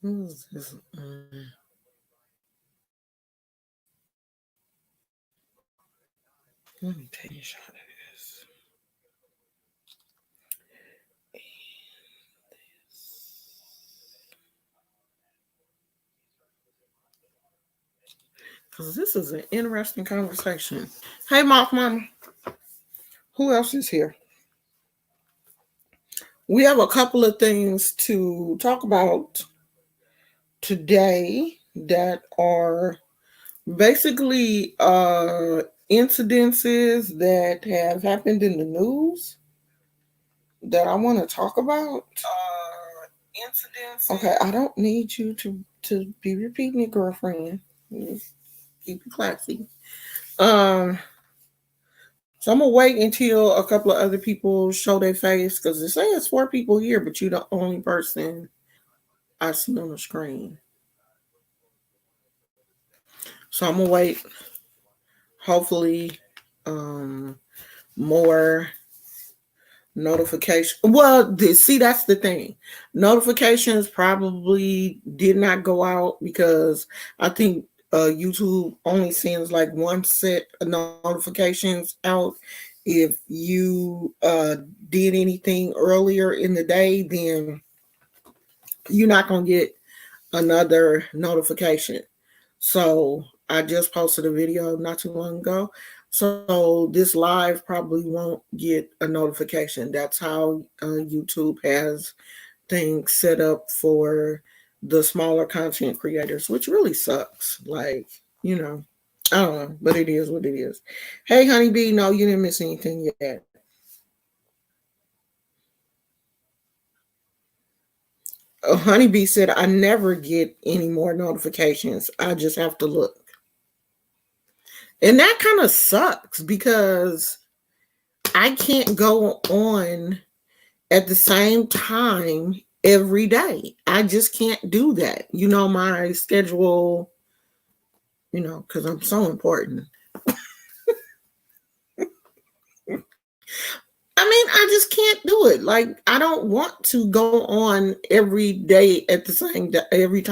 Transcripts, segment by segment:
Who's this? Let me take a shot of this. Because this is an interesting conversation. Hey, Mock Mama. Who else is here? We have a couple of things to talk about today that are basically incidences that have happened in the news that I want to talk about. Incidents. Okay, I don't need you to be repeating it, girlfriend. Keep it classy. So I'm gonna wait until a couple of other people show their face because it says 4 people here, but you're the only person I see on the screen. So I'm gonna wait. Hopefully, more notification. Well, see, that's the thing. Notifications probably did not go out because I think YouTube only sends like one set of notifications out. If you did anything earlier in the day, then you're not gonna get another notification. So I just posted a video not too long ago. So this live probably won't get a notification. That's how YouTube has things set up for the smaller content creators, which really sucks. Like, I don't know, but it is what it is. Hey, Honeybee, no, you didn't miss anything yet. Honeybee said, I never get any more notifications. I just have to look. And that kind of sucks because I can't go on at the same time every day. I just can't do that. My schedule, because I'm so important. I just can't do it. Like, I don't want to go on every day at the same day, every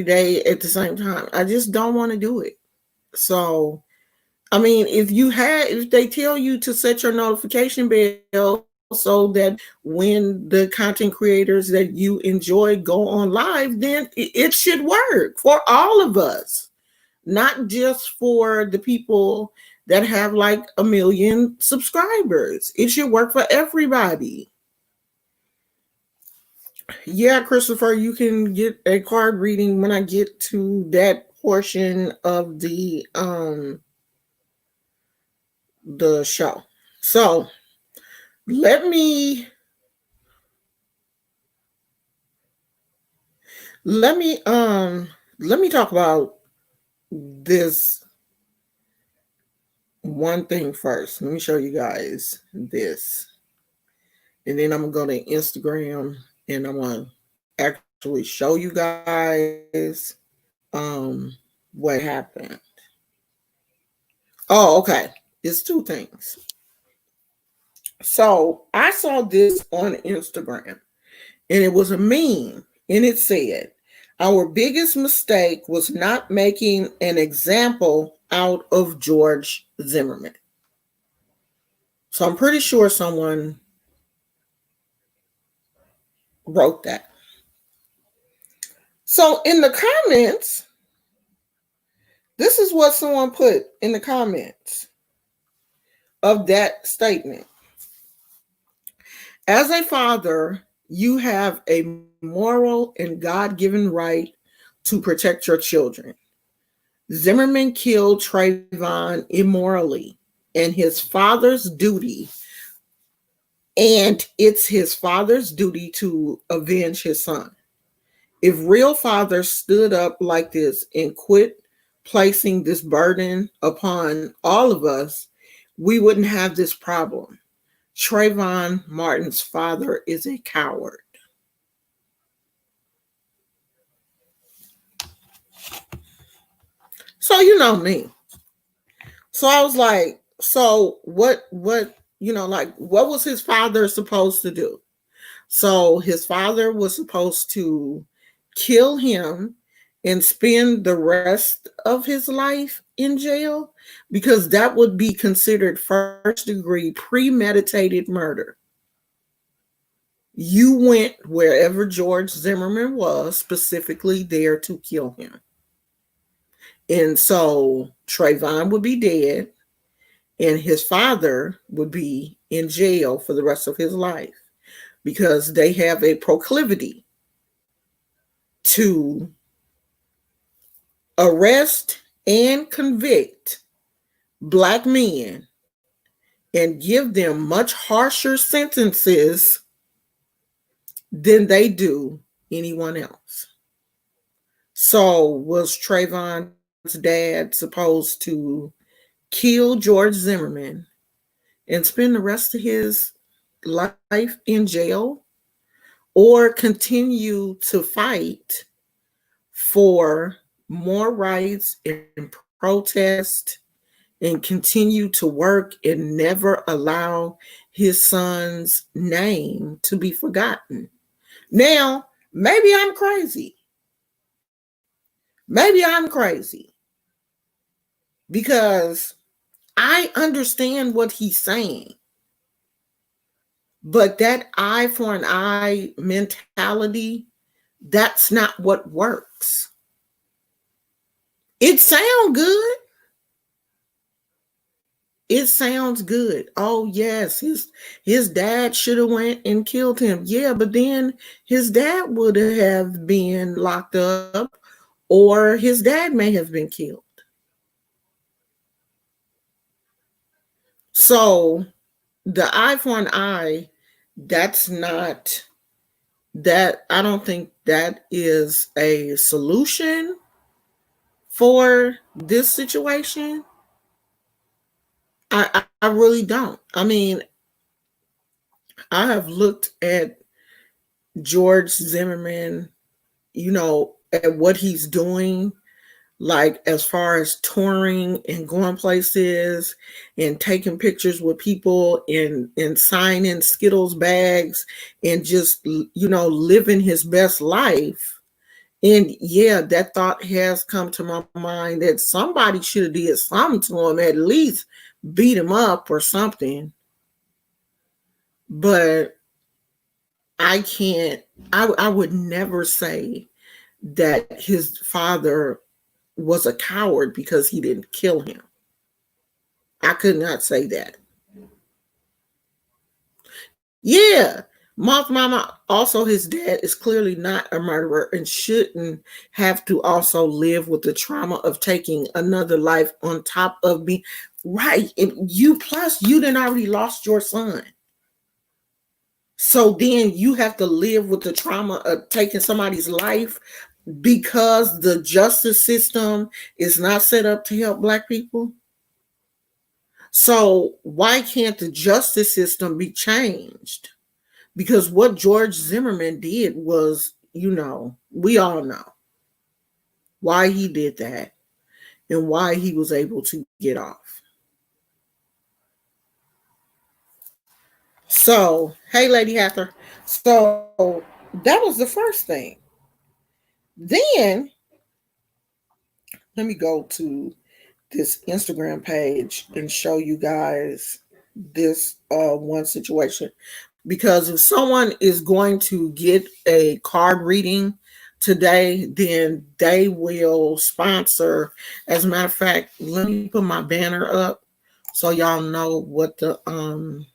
day at the same time. I just don't want to do it. So, if they tell you to set your notification bell so that when the content creators that you enjoy go on live, then it should work for all of us, not just for the people that have like 1 million subscribers. It should work for everybody. Yeah, Christopher, you can get a card reading when I get to that portion of the show. So let me talk about this one thing first. Let me show you guys this. And then I'm gonna go to Instagram and I'm gonna actually show you guys what happened. Oh, okay. It's 2 things. So I saw this on Instagram and it was a meme and it said, our biggest mistake was not making an example out of George Zimmerman. So I'm pretty sure someone wrote that. So in the comments, this is what someone put in the comments of that statement. As a father, you have a moral and God-given right to protect your children. Zimmerman killed Trayvon immorally, and it's his father's duty to avenge his son. If real fathers stood up like this and quit placing this burden upon all of us, we wouldn't have this problem. Trayvon Martin's father is a coward. So you know me. So I was like, so what like what was his father supposed to do? So his father was supposed to kill him and spend the rest of his life in jail because that would be considered first degree premeditated murder. You went wherever George Zimmerman was, specifically there to kill him. And so Trayvon would be dead and his father would be in jail for the rest of his life because they have a proclivity to arrest and convict Black men and give them much harsher sentences than they do anyone else. So was Trayvon's dad supposed to kill George Zimmerman and spend the rest of his life in jail, or continue to fight for more rights and protest and continue to work and never allow his son's name to be forgotten? Now, maybe I'm crazy. Maybe I'm crazy because I understand what he's saying. But that eye for an eye mentality, that's not what works. It sounds good. It sounds good. Oh yes, his dad should have went and killed him. Yeah, but then his dad would have been locked up, or his dad may have been killed. So the eye for an eye, that's not that. I don't think that is a solution for this situation. I really don't. I mean, I have looked at George Zimmerman, at what he's doing, like as far as touring and going places and taking pictures with people and signing Skittles bags and just, living his best life. And yeah, that thought has come to my mind that somebody should have did something to him, at least beat him up or something. But I can't, I would never say that his father was a coward because he didn't kill him. I could not say that. Yeah, Moth Mama, also his dad is clearly not a murderer and shouldn't have to also live with the trauma of taking another life on top of being right. And you didn't already lost your son. So then you have to live with the trauma of taking somebody's life because the justice system is not set up to help Black people. So why can't the justice system be changed? Because what George Zimmerman did was, we all know why he did that and why he was able to get off. So, hey, Lady Hathor. So that was the first thing. Then let me go to this Instagram page and show you guys this one situation. Because if someone is going to get a card reading today, then they will sponsor. As a matter of fact, let me put my banner up so y'all know what the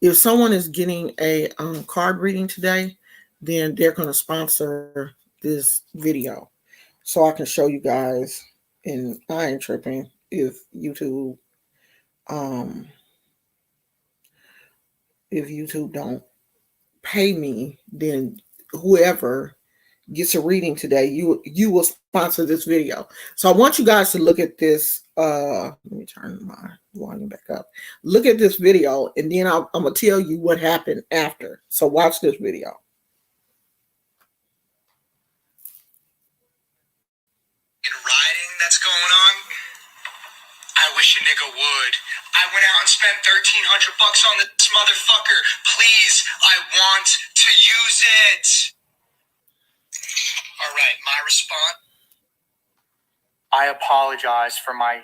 if someone is getting a card reading today, then they're going to sponsor this video so I can show you guys. And I ain't tripping if YouTube don't pay me, then whoever gets a reading today, you will sponsor this video. So I want you guys to look at this. Let me turn my volume back up. Look at this video, and then I'm gonna tell you what happened after. So watch this video. In writing that's wish a nigga would. I went out and spent $1,300 on this motherfucker. Please, I want to use it. All right, my response. I apologize for my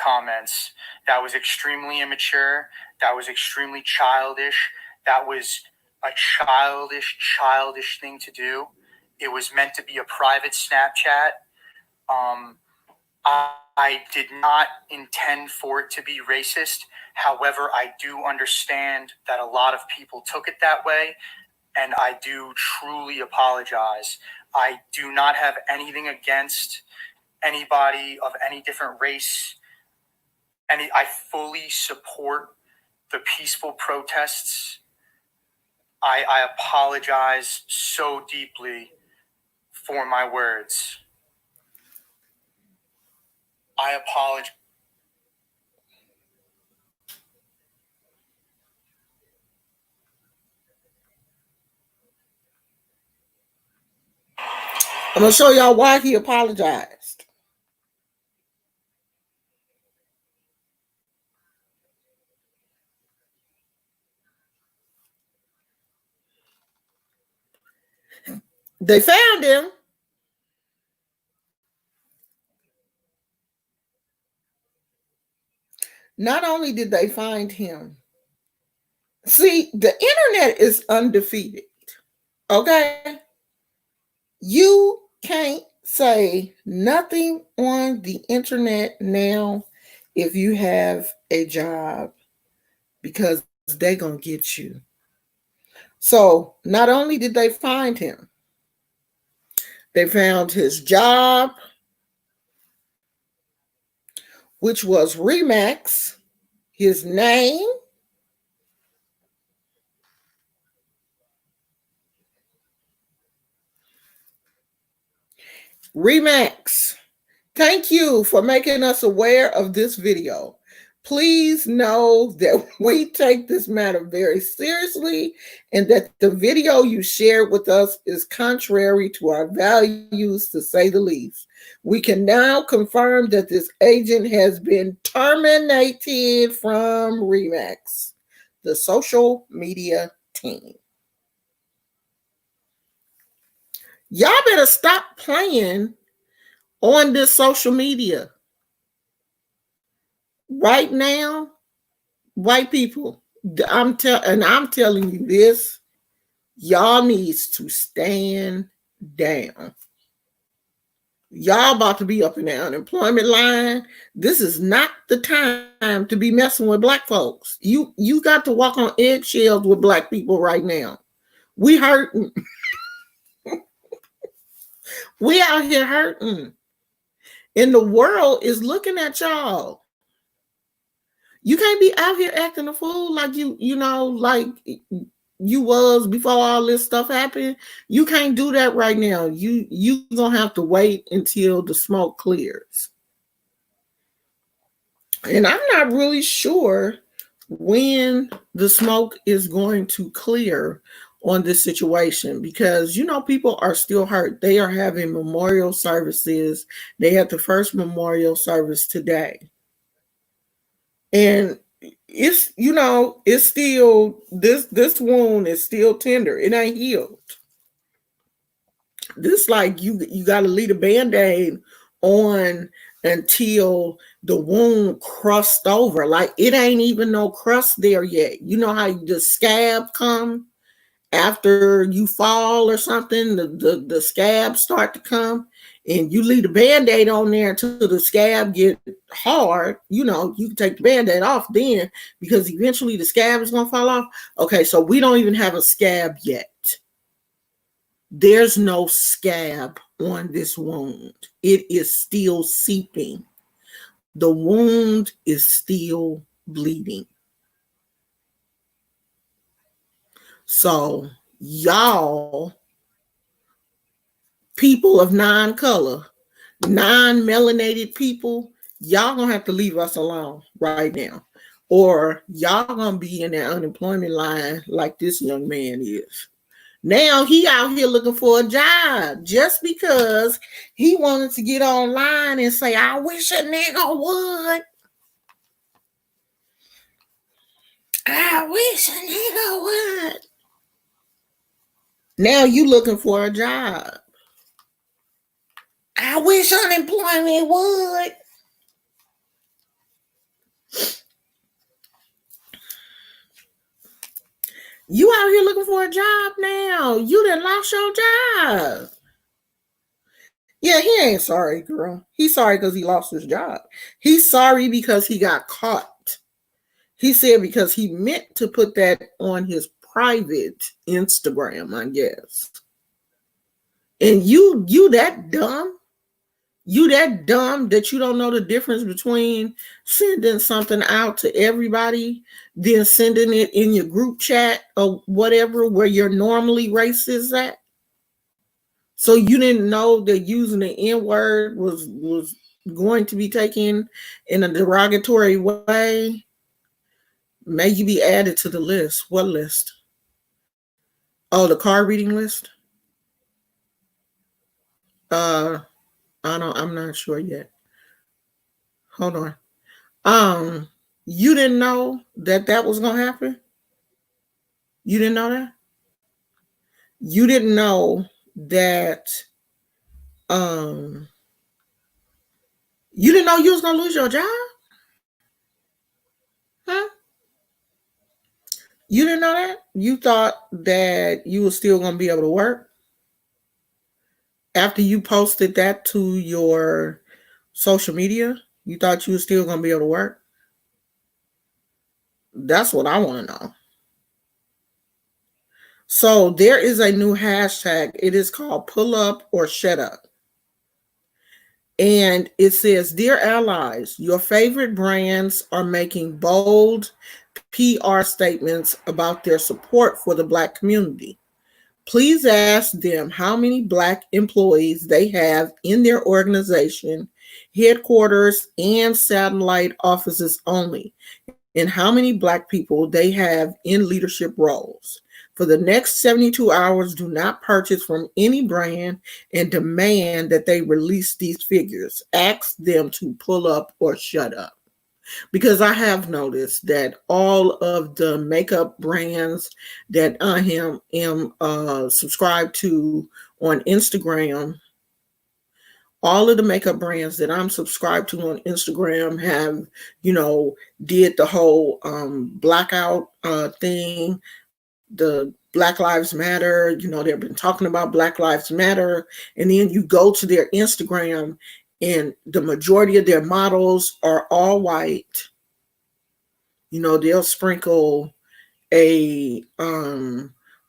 comments. That was extremely immature. That was extremely childish. That was a childish thing to do. It was meant to be a private Snapchat. I did not intend for it to be racist. However, I do understand that a lot of people took it that way, and I do truly apologize. I do not have anything against anybody of any different race. I fully support the peaceful protests. I apologize so deeply for my words. I apologize. I'm going to show y'all why he apologized. They found him. Not only did they find him, see, the internet is undefeated. Okay? You can't say nothing on the internet now if you have a job, because they're going to get you. So not only did they find him, they found his job, which was Remax, his name, Remax. Thank you for making us aware of this video. Please know that we take this matter very seriously and that the video you shared with us is contrary to our values, to say the least. We can now confirm that this agent has been terminated from Remax, the social media team. Y'all better stop playing on this social media. Right now, white people, I'm telling you this, y'all needs to stand down. Y'all about to be up in the unemployment line. This is not the time to be messing with black folks. You got to walk on eggshells with black people right now. We hurting. We out here hurting. And the world is looking at y'all. You can't be out here acting a fool like like you was before all this stuff happened. You can't do that right now. You gonna have to wait until the smoke clears. And I'm not really sure when the smoke is going to clear on this situation, because people are still hurt. They are having memorial services. They had the first memorial service today. And it's it's still, this wound is still tender. It ain't healed. This, like, you got to leave a Band-Aid on until the wound crust over. Like, it ain't even no crust there yet. You know how the scab come after you fall or something? The scabs start to come, and you leave the Band-Aid on there until the scab get hard. You can take the Band-Aid off then, because eventually the scab is going to fall off. Okay, so we don't even have a scab yet. There's no scab on this wound. It is still seeping. The wound is still bleeding. So y'all, people of non-color, non-melanated people, y'all gonna have to leave us alone right now, or y'all gonna be in that unemployment line like this young man is. Now he out here looking for a job just because he wanted to get online and say, I wish a nigga would. I wish a nigga would. Now you looking for a job. I wish unemployment would. You out here looking for a job now. You done lost your job. Yeah, he ain't sorry, girl. He's sorry because he lost his job. He's sorry because he got caught. He said because he meant to put that on his private Instagram, I guess. And you that dumb? You that dumb that you don't know the difference between sending something out to everybody, then sending it in your group chat or whatever where you're normally racist at? So you didn't know that using the N-word was going to be taken in a derogatory way? May you be added to the list. What list? Oh, the card reading list? I'm not sure yet. Hold on. You didn't know that was gonna happen? You didn't know that? You didn't know that you didn't know you was gonna lose your job? Huh? You didn't know that? You thought that you were still gonna be able to work after you posted that to your social media? You thought you were still gonna be able to work? That's what I want to know. So there is a new hashtag. It is called Pull Up or Shut Up. And it says, Dear allies, your favorite brands are making bold PR statements about their support for the Black community. Please ask them how many Black employees they have in their organization, headquarters, and satellite offices only, and how many Black people they have in leadership roles. For the next 72 hours, do not purchase from any brand and demand that they release these figures. Ask them to pull up or shut up. Because I have noticed that all of the makeup brands that I am subscribed to on Instagram, all of the makeup brands that I'm subscribed to on Instagram have, did the whole blackout thing, the Black Lives Matter, they've been talking about Black Lives Matter. And then you go to their Instagram and the majority of their models are all white. They'll sprinkle a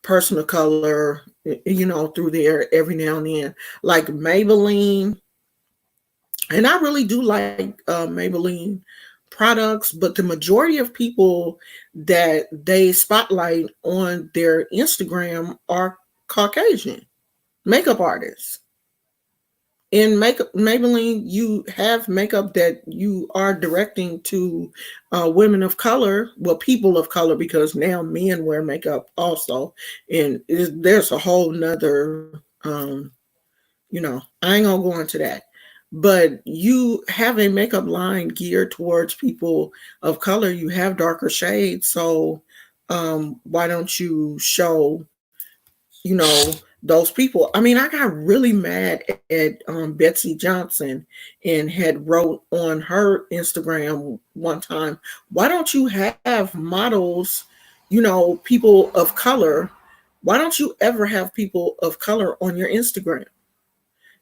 person of color, through there every now and then, like Maybelline. And I really do like Maybelline products, but the majority of people that they spotlight on their Instagram are Caucasian makeup artists. In Maybelline, you have makeup that you are directing to women of color, well, people of color, because now men wear makeup also. And there's a whole nother, I ain't gonna go into that. But you have a makeup line geared towards people of color. You have darker shades. So why don't you show, those people? I mean, I got really mad at Betsy Johnson and had wrote on her Instagram one time, why don't you have models, people of color? Why don't you ever have people of color on your Instagram?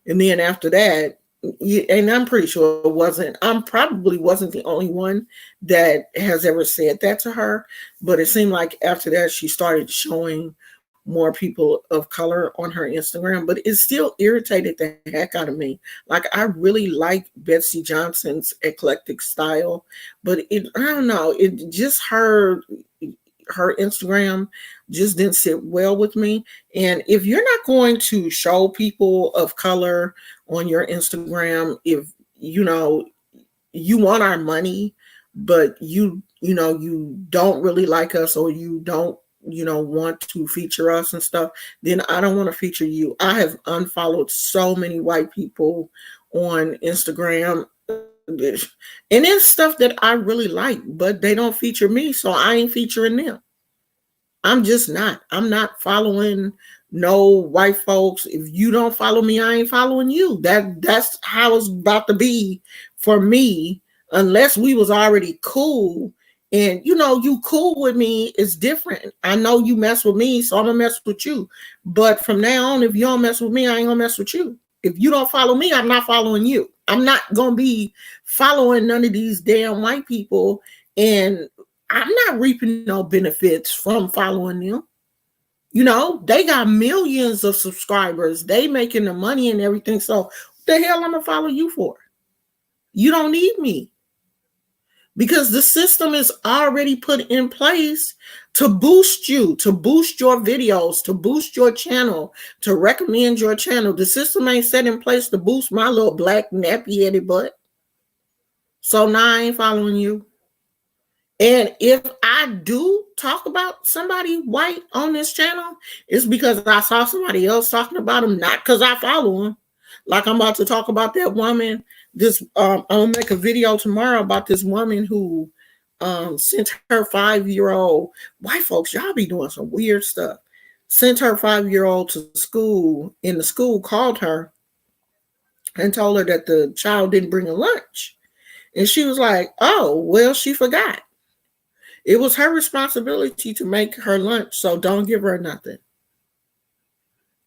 And then after that, and I'm pretty sure I probably wasn't the only one that has ever said that to her, but it seemed like after that she started showing more people of color on her Instagram, but it still irritated the heck out of me. Like, I really like Betsy Johnson's eclectic style, but I don't know, it just her Instagram just didn't sit well with me. And if you're not going to show people of color on your Instagram, if you want our money, but you don't really like us, or you don't want to feature us and stuff, then I don't want to feature you. I have unfollowed so many white people on Instagram And it's stuff that I really like, but they don't feature me, so I ain't featuring them. I'm just not. I'm not following no white folks. If you don't follow me, I ain't following you. That's how it's about to be for me, unless we was already cool. And you cool with me is different. I know you mess with me, so I'm gonna mess with you. But from now on, if you don't mess with me, I ain't gonna mess with you. If you don't follow me, I'm not following you. I'm not gonna be following none of these damn white people, and I'm not reaping no benefits from following them. They got millions of subscribers. They making the money and everything. So what the hell I'm gonna follow you for? You don't need me. Because the system is already put in place to boost you, to boost your videos, to boost your channel, to recommend your channel. The system ain't set in place to boost my little black nappy-headed butt. So now I ain't following you. And if I do talk about somebody white on this channel, it's because I saw somebody else talking about them, not because I follow them. Like I'm about to talk about that woman. I'm gonna make a video tomorrow about this woman who sent her 5-year-old. White folks, y'all be doing some weird stuff. Sent her 5-year-old to school, and the school called her and told her that the child didn't bring a lunch. And she was like, oh, well, she forgot. It was her responsibility to make her lunch, so don't give her nothing.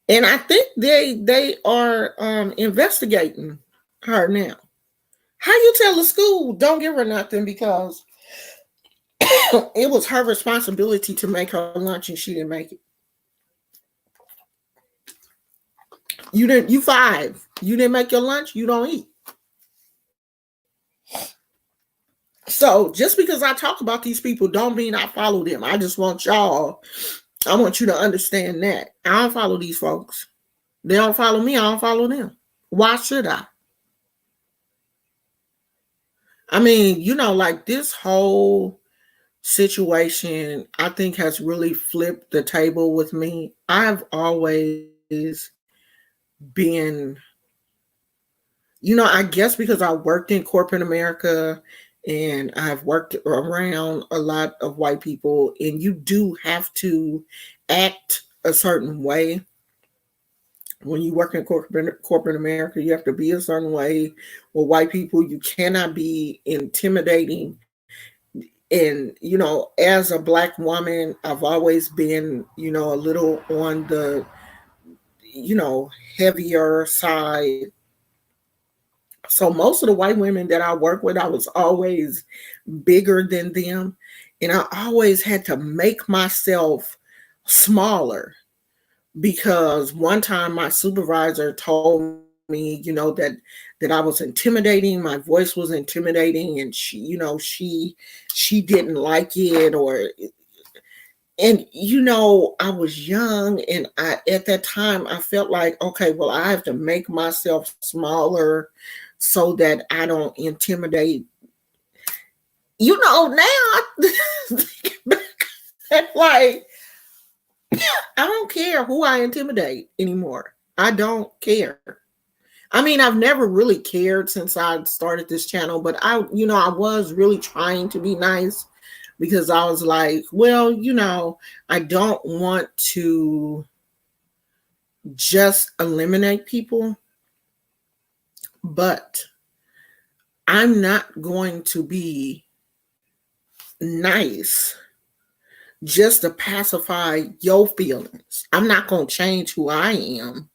And I think they are investigating her now. How you tell the school don't give her nothing because it was her responsibility to make her lunch and she didn't make it? You 5. You didn't make your lunch, you don't eat. So just because I talk about these people don't mean I follow them. I want you to understand that. I don't follow these folks. They don't follow me, I don't follow them. Why should I? I mean, like this whole situation, I think has really flipped the table with me. I've always been, I guess because I worked in corporate America and I've worked around a lot of white people, and you do have to act a certain way. When you work in corporate America, you have to be a certain way with white people. You cannot be intimidating. And, as a black woman, I've always been, a little on the, heavier side. So most of the white women that I work with, I was always bigger than them. And I always had to make myself smaller, because one time my supervisor told me, that I was intimidating. My voice was intimidating, and she didn't like it, and I was young, and at that time I felt like, okay, well, I have to make myself smaller so that I don't intimidate. Now like, I don't care who I intimidate anymore. I don't care. I mean, I've never really cared since I started this channel, but I was really trying to be nice, because I was like, well, I don't want to just eliminate people, but I'm not going to be nice just to pacify your feelings. I'm not going to change who I am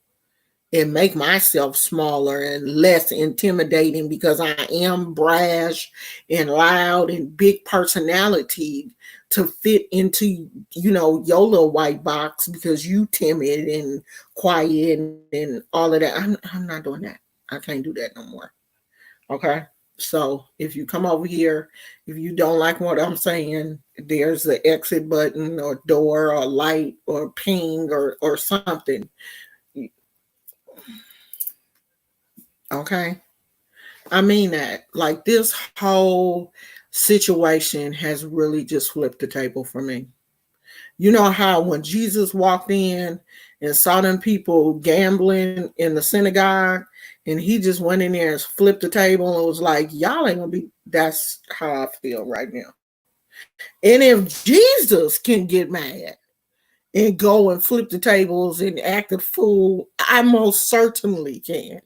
and make myself smaller and less intimidating because I am brash and loud and big personality to fit into, your little white box because you timid and quiet and all of that. I'm not doing that. I can't do that no more. Okay. So if you come over here, if you don't like what I'm saying, there's the exit button or door or light or ping or something. Okay. I mean that. Like, this whole situation has really just flipped the table for me. You know how when Jesus walked in and saw them people gambling in the synagogue, and he just went in there and flipped the table and was like, y'all ain't gonna be, that's how I feel right now. And if Jesus can get mad and go and flip the tables and act a fool, I most certainly can.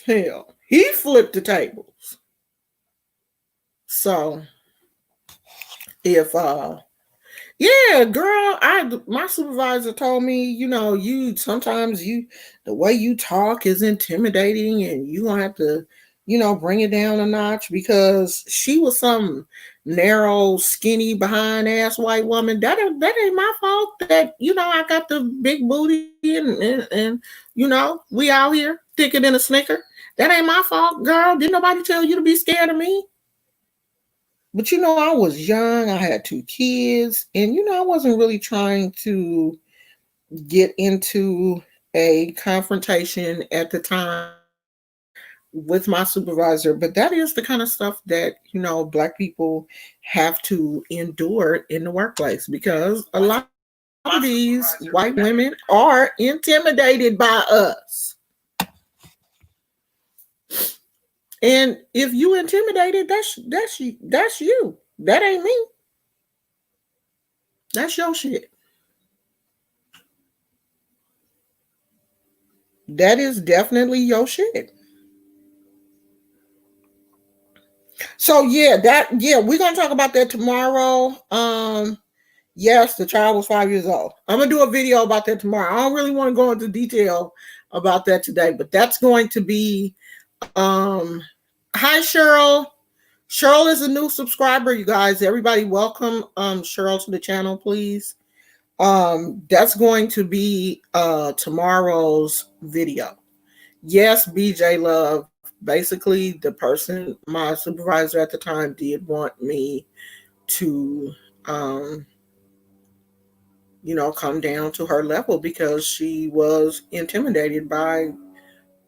Hell, he flipped the tables. So if yeah, girl, my supervisor told me, you sometimes the way you talk is intimidating and you gonna have to, bring it down a notch, because she was some narrow, skinny, behind ass white woman. That ain't my fault that, I got the big booty and we out here thicker than a snicker. That ain't my fault, girl. Didn't nobody tell you to be scared of me? But I was young, I had 2 kids, and I wasn't really trying to get into a confrontation at the time with my supervisor. But that is the kind of stuff that, Black people have to endure in the workplace, because a lot of these white women are intimidated by us. And if you intimidated, that's you. That ain't me. That's your shit. That is definitely your shit. So we're gonna talk about that tomorrow. Yes, the child was 5 years old. I'm gonna do a video about that tomorrow. I don't really want to go into detail about that today, but that's going to be hi Cheryl. Cheryl is a new subscriber, you guys. Everybody welcome Cheryl to the channel, please. That's going to be tomorrow's video. Yes, BJ Love. Basically, the person, my supervisor at the time, did want me to, come down to her level, because she was intimidated by,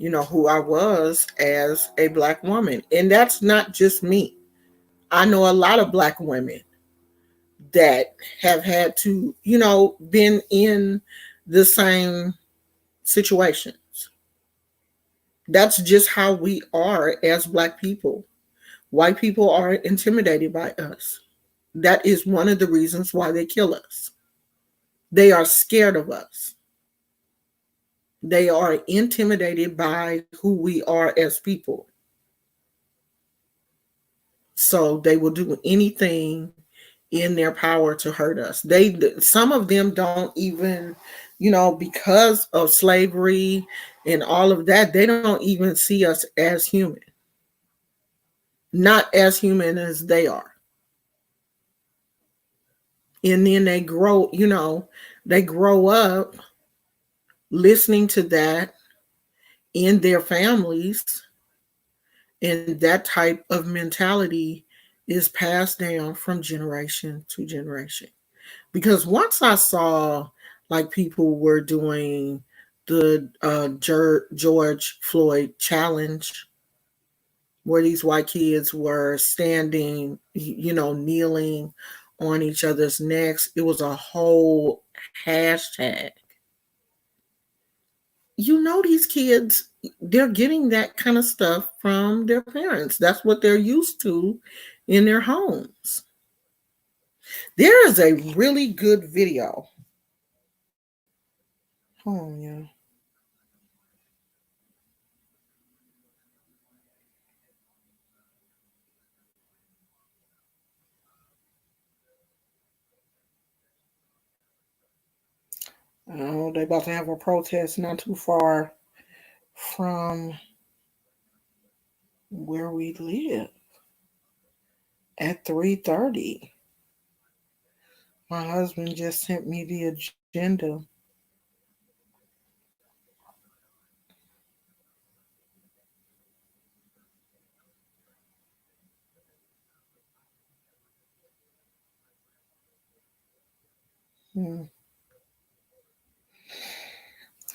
who I was as a Black woman. And that's not just me. I know a lot of Black women that have had to, been in the same situations. That's just how we are as Black people. White people are intimidated by us. That is one of the reasons why they kill us. They are scared of us. They are intimidated by who we are as people. So they will do anything in their power to hurt us. Some of them don't even, because of slavery and all of that, they don't even see us as human. Not as human as they are. And then they grow up listening to that in their families, and that type of mentality is passed down from generation to generation. Because once I saw like people were doing the George Floyd challenge, where these white kids were standing, kneeling on each other's necks, it was a whole hashtag. These kids, they're getting that kind of stuff from their parents. That's what they're used to in their homes. There is a really good video. Oh, yeah. Oh, they're about to have a protest not too far from where we live at 3:30. My husband just sent me the agenda.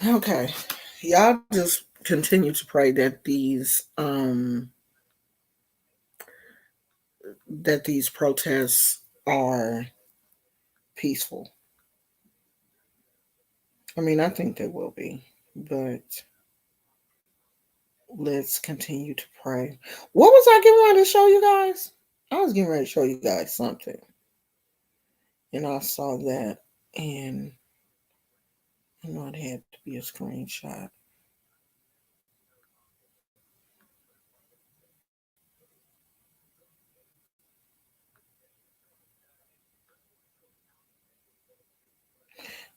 Okay. Y'all just continue to pray that these protests are peaceful. I mean, I think they will be, but let's continue to pray. What was I getting ready to show you guys? I was getting ready to show you guys something, and I saw that, and I know it had to be a screenshot.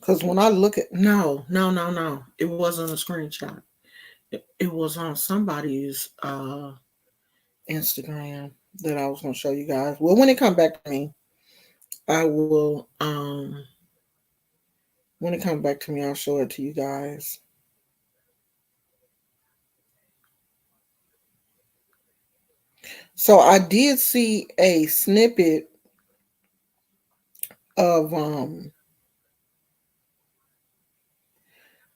Because when I look at no, it wasn't a screenshot. It was on somebody's Instagram that I was going to show you guys. Well, when it come back to me, I will. When it comes back to me, I'll show it to you guys. So I did see a snippet of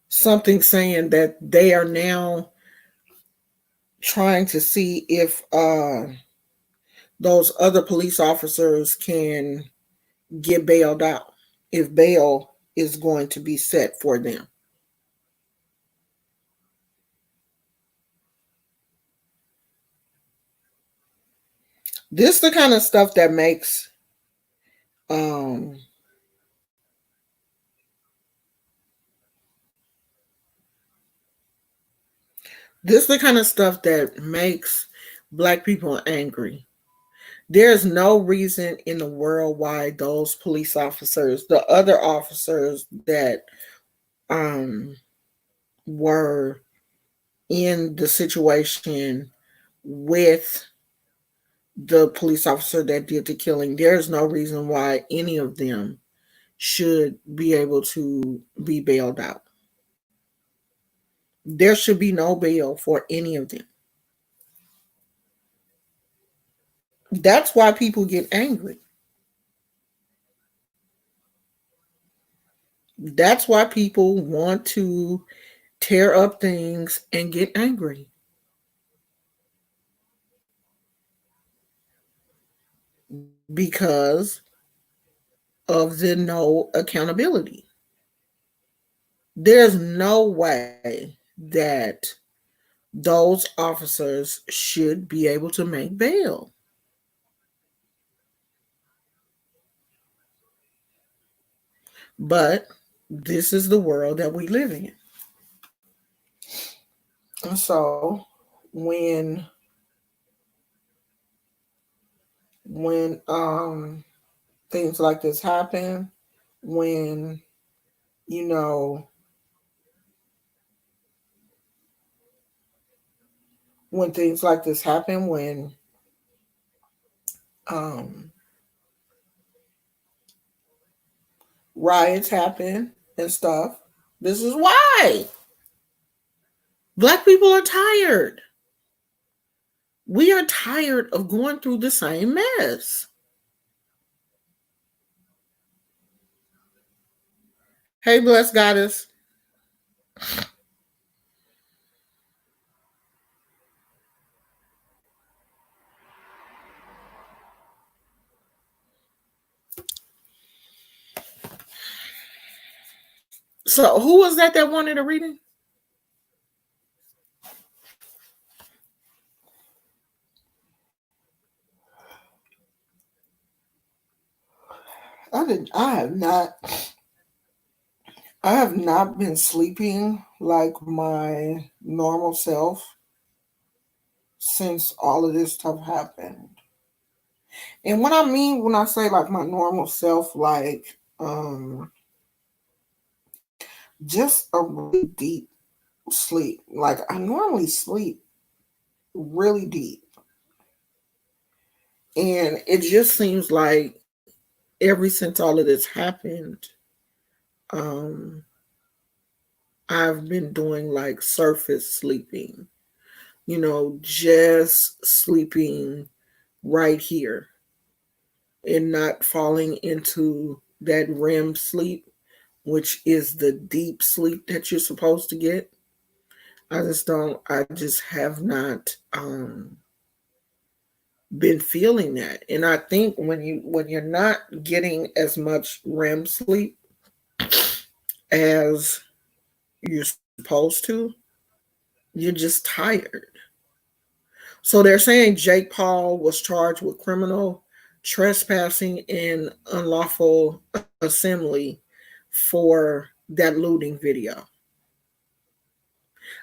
something saying that they are now trying to see if those other police officers can get bailed out, if bail is going to be set for them. This is the kind of stuff that makes this is the kind of stuff that makes Black people angry. There's no reason in the world why those police officers, the other officers that were in the situation with the police officer that did the killing, there's no reason why any of them should be able to be bailed out. There should be no bail for any of them. That's why people get angry. That's why people want to tear up things and get angry. Because of the no accountability. There's no way that those officers should be able to make bail. But this is the world that we live in. And so when things like this happen, when you know when things like this happen, when riots happen and stuff, this is why Black people are tired. We are tired of going through the same mess. Hey, blessed goddess. So, who was that wanted a reading? I have not been sleeping like my normal self since all of this stuff happened. And what I mean when I say like my normal self, like just a really deep sleep. Like I normally sleep really deep. And it just seems like ever since all of this happened, um I've been doing like surface sleeping, just sleeping right here and not falling into that REM sleep, which is the deep sleep that you're supposed to get. I just have not been feeling that. And I think when you're not getting as much REM sleep as you're supposed to, you're just tired. So they're saying Jake Paul was charged with criminal trespassing and unlawful assembly for that looting video.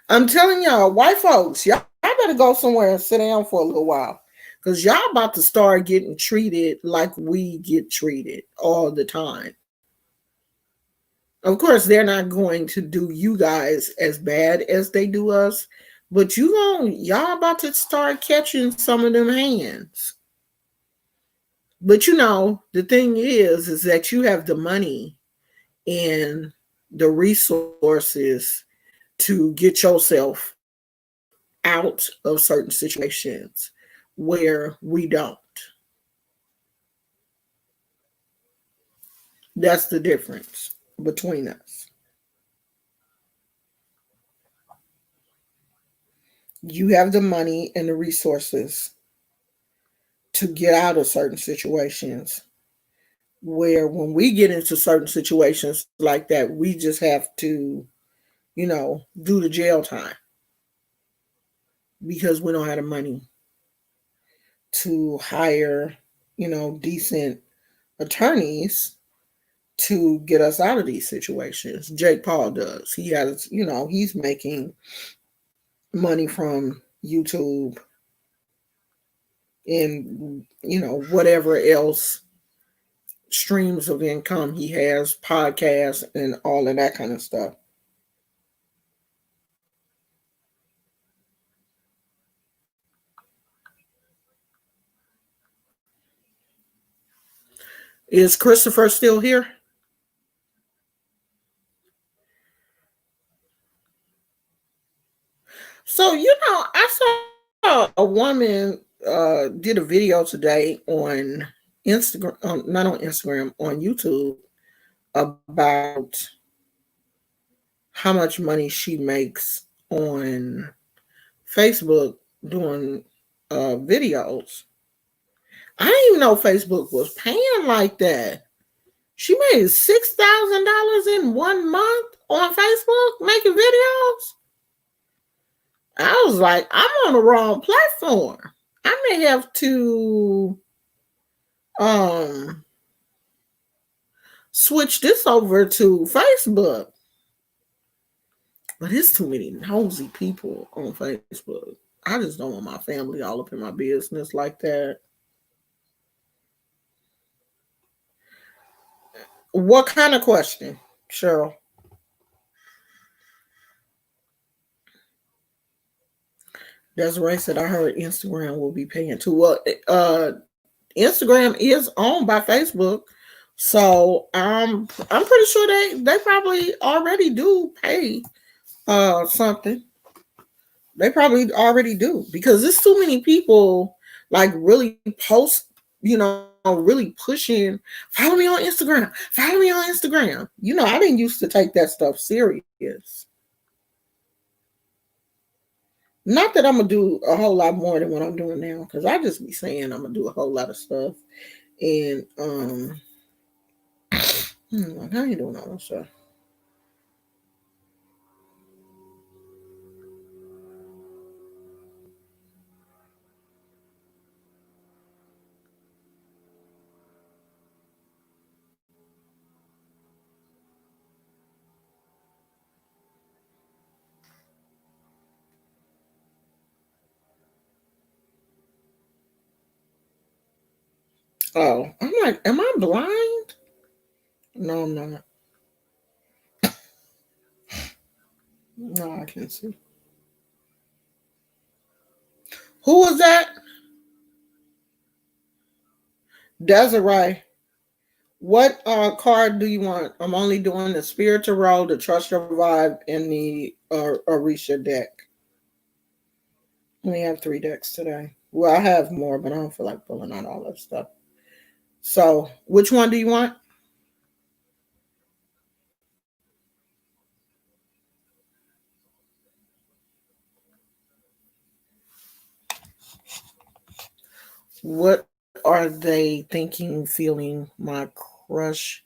I'm telling y'all, white folks, y'all better go somewhere and sit down for a little while. Because y'all about to start getting treated like we get treated all the time. Of course, they're not going to do you guys as bad as they do us, but y'all about to start catching some of them hands. But the thing is that you have the money and the resources to get yourself out of certain situations where we don't. That's the difference between us. You have the money and the resources to get out of certain situations where when we get into certain situations like that, we just have to, do the jail time because we don't have the money to hire, decent attorneys to get us out of these situations. Jake Paul does. He has, he's making money from YouTube and, whatever else streams of income he has, podcasts and all of that kind of stuff. Is Christopher still here? So, I saw a woman did a video today on Instagram, not on Instagram, on YouTube about how much money she makes on Facebook doing videos. I didn't even know Facebook was paying like that. She made $6,000 in 1 month on Facebook making videos. I was like, I'm on the wrong platform. I may have to switch this over to Facebook. But it's too many nosy people on Facebook. I just don't want my family all up in my business like that. What kind of question, Cheryl? Desiree said, I heard Instagram will be paying too. Well, Instagram is owned by Facebook. So I'm pretty sure they probably already do pay something. They probably already do because there's too many people like really post, really pushing. Follow me on Instagram. Follow me on Instagram. I didn't used to take that stuff serious. Not that I'm gonna do a whole lot more than what I'm doing now, because I just be saying I'm gonna do a whole lot of stuff, and I ain't doing all that stuff. Oh, I'm like, am I blind? No, I'm not. No, I can't see. Who was that? Desiree. What card do you want? I'm only doing the Spiritual Roll, the Trust Revive, and the Orisha deck. We have 3 decks today. Well, I have more, but I don't feel like pulling out all that stuff. So, which one do you want? What are they thinking, feeling? My crush,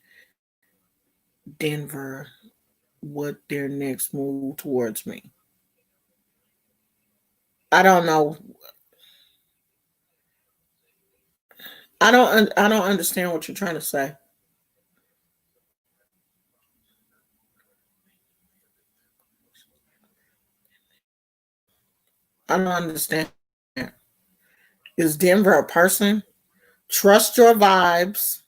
Denver. What their next move towards me? I don't know. I don't understand what you're trying to say. I don't understand. Is Denver a person? Trust your vibes,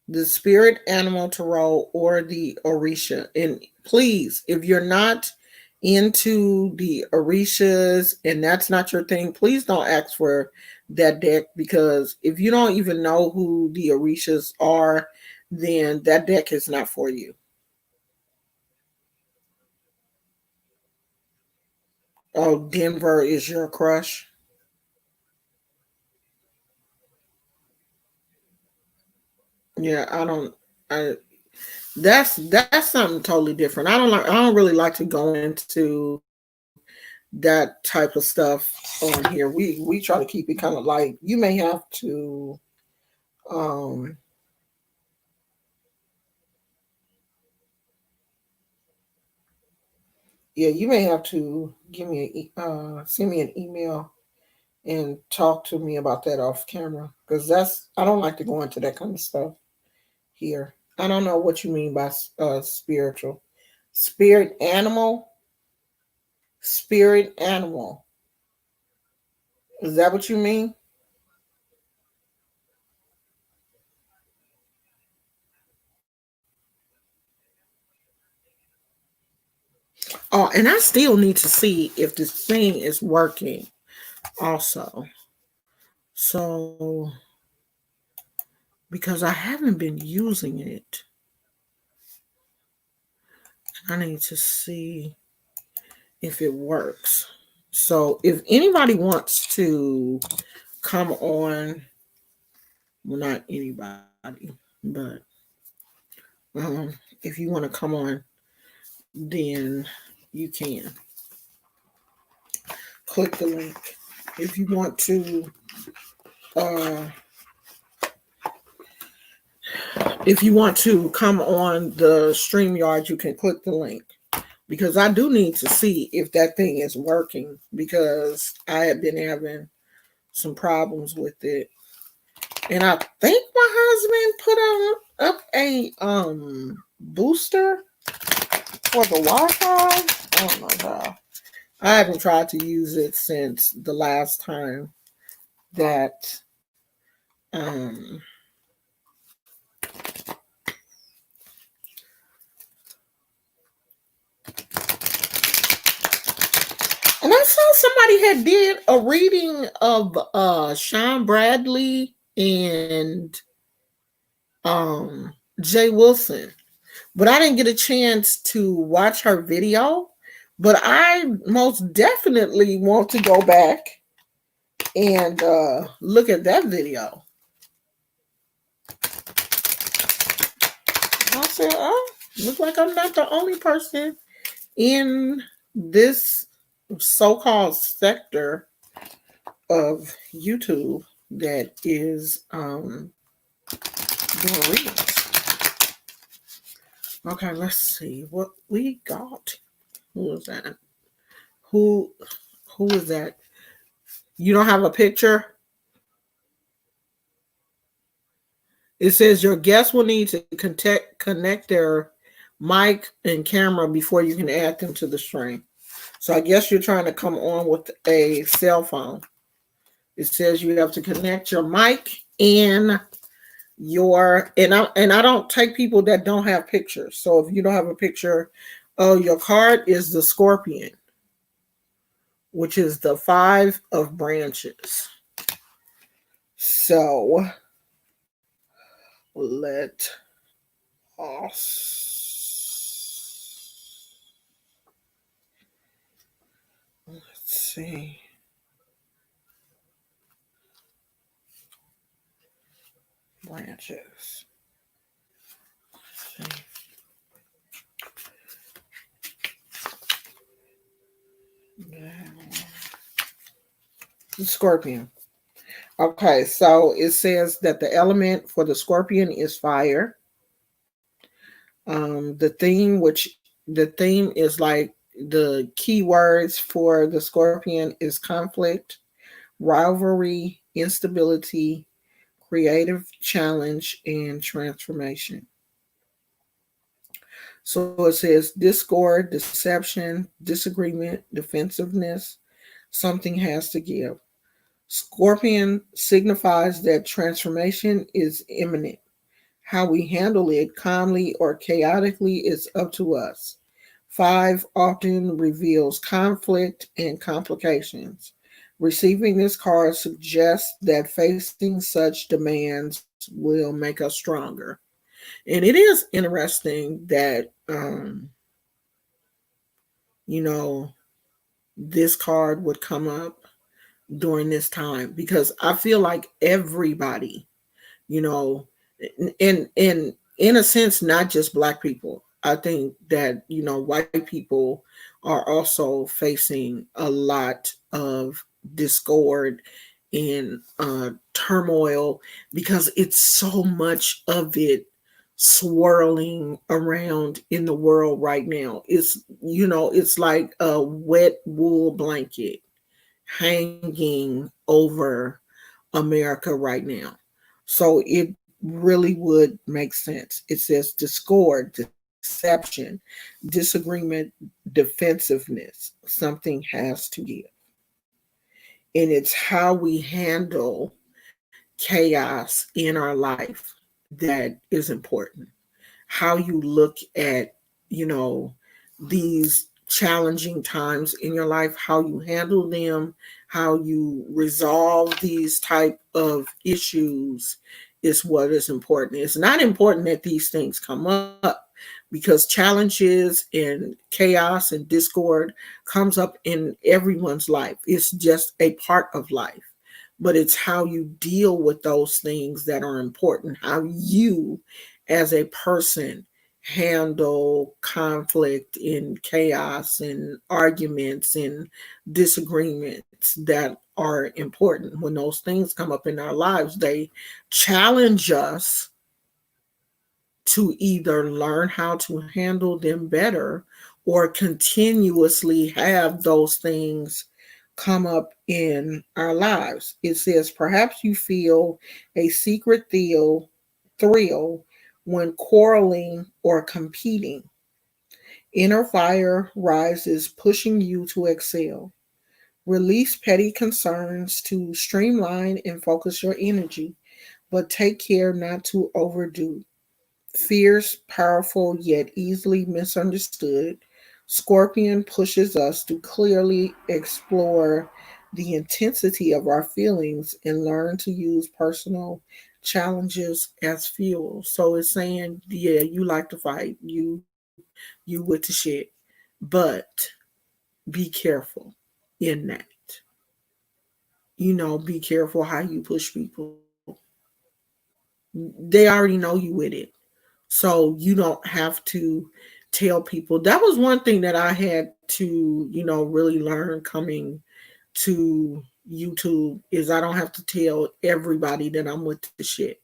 the spirit animal tarot, or the Orisha. And please, if you're not into the Orishas and that's not your thing, please don't ask for that deck, because if you don't even know who the Orishas are, then that deck is not for you. Oh, Denver is your crush? Yeah, I don't. I that's something totally different. I don't really like to go into that type of stuff on here. We try to keep it kind of light. You may have to um yeah, you may have to send me an email and talk to me about that off camera, because that's I don't like to go into that kind of stuff here. I don't know what you mean by spiritual. Spirit animal? Spirit animal. Is that what you mean? Oh, and I still need to see if this thing is working also. So, because I haven't been using it, I need to see if it works. So, if anybody wants to come on, well, not anybody, but if you want to come on, then you can click the link. If you want to, uh, if you want to come on the StreamYard, you can click the link, because I do need to see if that thing is working, because I have been having some problems with it. And I think my husband put up a booster for the Wi-Fi. Oh my god. I haven't tried to use it since the last time that um and I saw somebody had did a reading of Sean Bradley and Jay Wilson, but I didn't get a chance to watch her video. But I most definitely want to go back and look at that video. I said, oh, looks like I'm not the only person in this so-called sector of YouTube that is doing readings. Okay, let's see what we got. Who is that? Who who is that? You don't have a picture? It says your guest will need to connect their mic and camera before you can add them to the stream. So I guess you're trying to come on with a cell phone. It says you have to connect your mic and I don't take people that don't have pictures. So if you don't have a picture, oh, your card is the Scorpion, which is the 5 of branches. So let us let's see. Branches. Let's see. The Scorpion. Okay, so it says that the element for the scorpion is fire. The theme, which the theme is like the key words for the scorpion is conflict, rivalry, instability, creative challenge, and transformation. So it says discord, deception, disagreement, defensiveness. Something has to give. Scorpion signifies that transformation is imminent. How we handle it calmly or chaotically is up to us. Five often reveals conflict and complications. Receiving this card suggests that facing such demands will make us stronger. And it is interesting that, you know, this card would come up during this time because I feel like everybody, you know, in a sense, not just black people. I think that, white people are also facing a lot of discord and turmoil because it's so much of it swirling around in the world right now. It's like a wet wool blanket hanging over America right now. So it really would make sense. It says discord, deception, disagreement, defensiveness. Something has to give. And it's how we handle chaos in our life that is important. How you look at, you know, these challenging times in your life, how you handle them, how you resolve these type of issues is what is important. It's not important that these things come up because challenges and chaos and discord comes up in everyone's life. It's just a part of life. But it's how you deal with those things that are important, how you as a person handle conflict and chaos and arguments and disagreements that are important. When those things come up in our lives, they challenge us to either learn how to handle them better or continuously have those things come up in our lives. It says, perhaps you feel a secret thrill when quarreling or competing. Inner fire rises, pushing you to excel. Release petty concerns to streamline and focus your energy, but take care not to overdo. Fierce, powerful, yet easily misunderstood, Scorpion pushes us to clearly explore the intensity of our feelings and learn to use personal challenges as fuel. So it's saying, yeah, you like to fight, you with the shit, but be careful in that. Be careful how you push people. They already know you with it. So you don't have to tell people. That was one thing that I had to, really learn coming to YouTube is I don't have to tell everybody that I'm with the shit.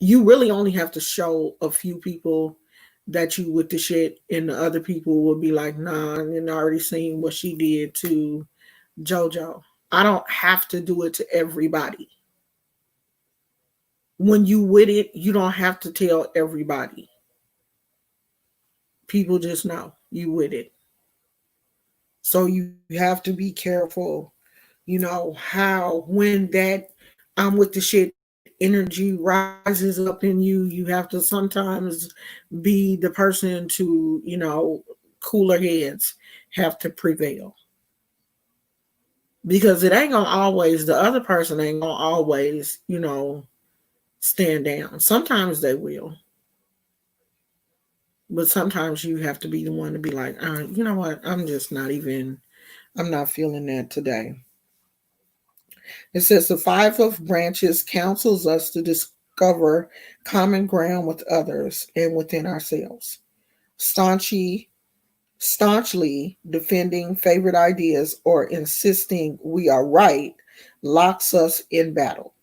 You really only have to show a few people that you with the shit, and the other people will be like, nah, and I already seen what she did to JoJo. I don't have to do it to everybody. When you with it, you don't have to tell everybody. People just know you with it. So you have to be careful, how when that I'm with the shit energy rises up in you have to sometimes be the person to, cooler heads have to prevail. Because it ain't gonna always, the other person ain't gonna always, stand down. Sometimes they will. But sometimes you have to be the one to be like, you know what? I'm not feeling that today. It says the five of branches counsels us to discover common ground with others and within ourselves. Staunchly, staunchly defending favorite ideas or insisting we are right locks us in battle.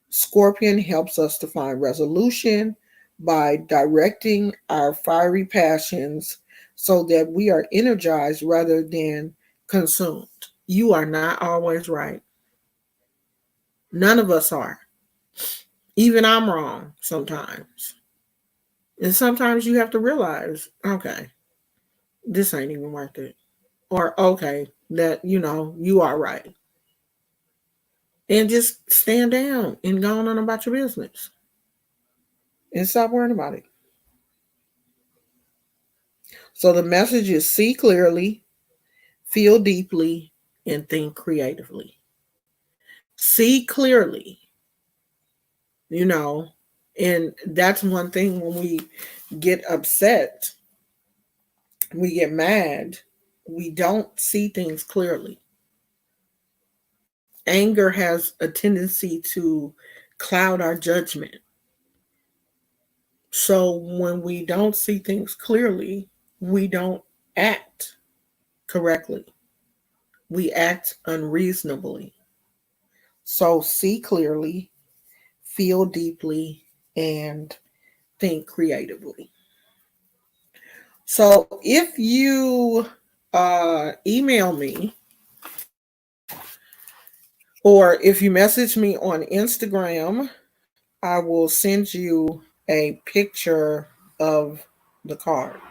Scorpion helps us to find resolution by directing our fiery passions so that we are energized rather than consumed. You are not always right. None of us are. Even I'm wrong sometimes. And sometimes you have to realize, okay, this ain't even worth it. Or, okay, that, you are right. And just stand down and go on about your business and stop worrying about it. So the message is see clearly, feel deeply, and think creatively. See clearly, you know, and that's one thing when we get upset, we get mad, we don't see things clearly. Anger has a tendency to cloud our judgment. So when we don't see things clearly, we don't act correctly. We act unreasonably. So see clearly, feel deeply, and think creatively. So if you email me or if you message me on Instagram, I will send you a picture of the card.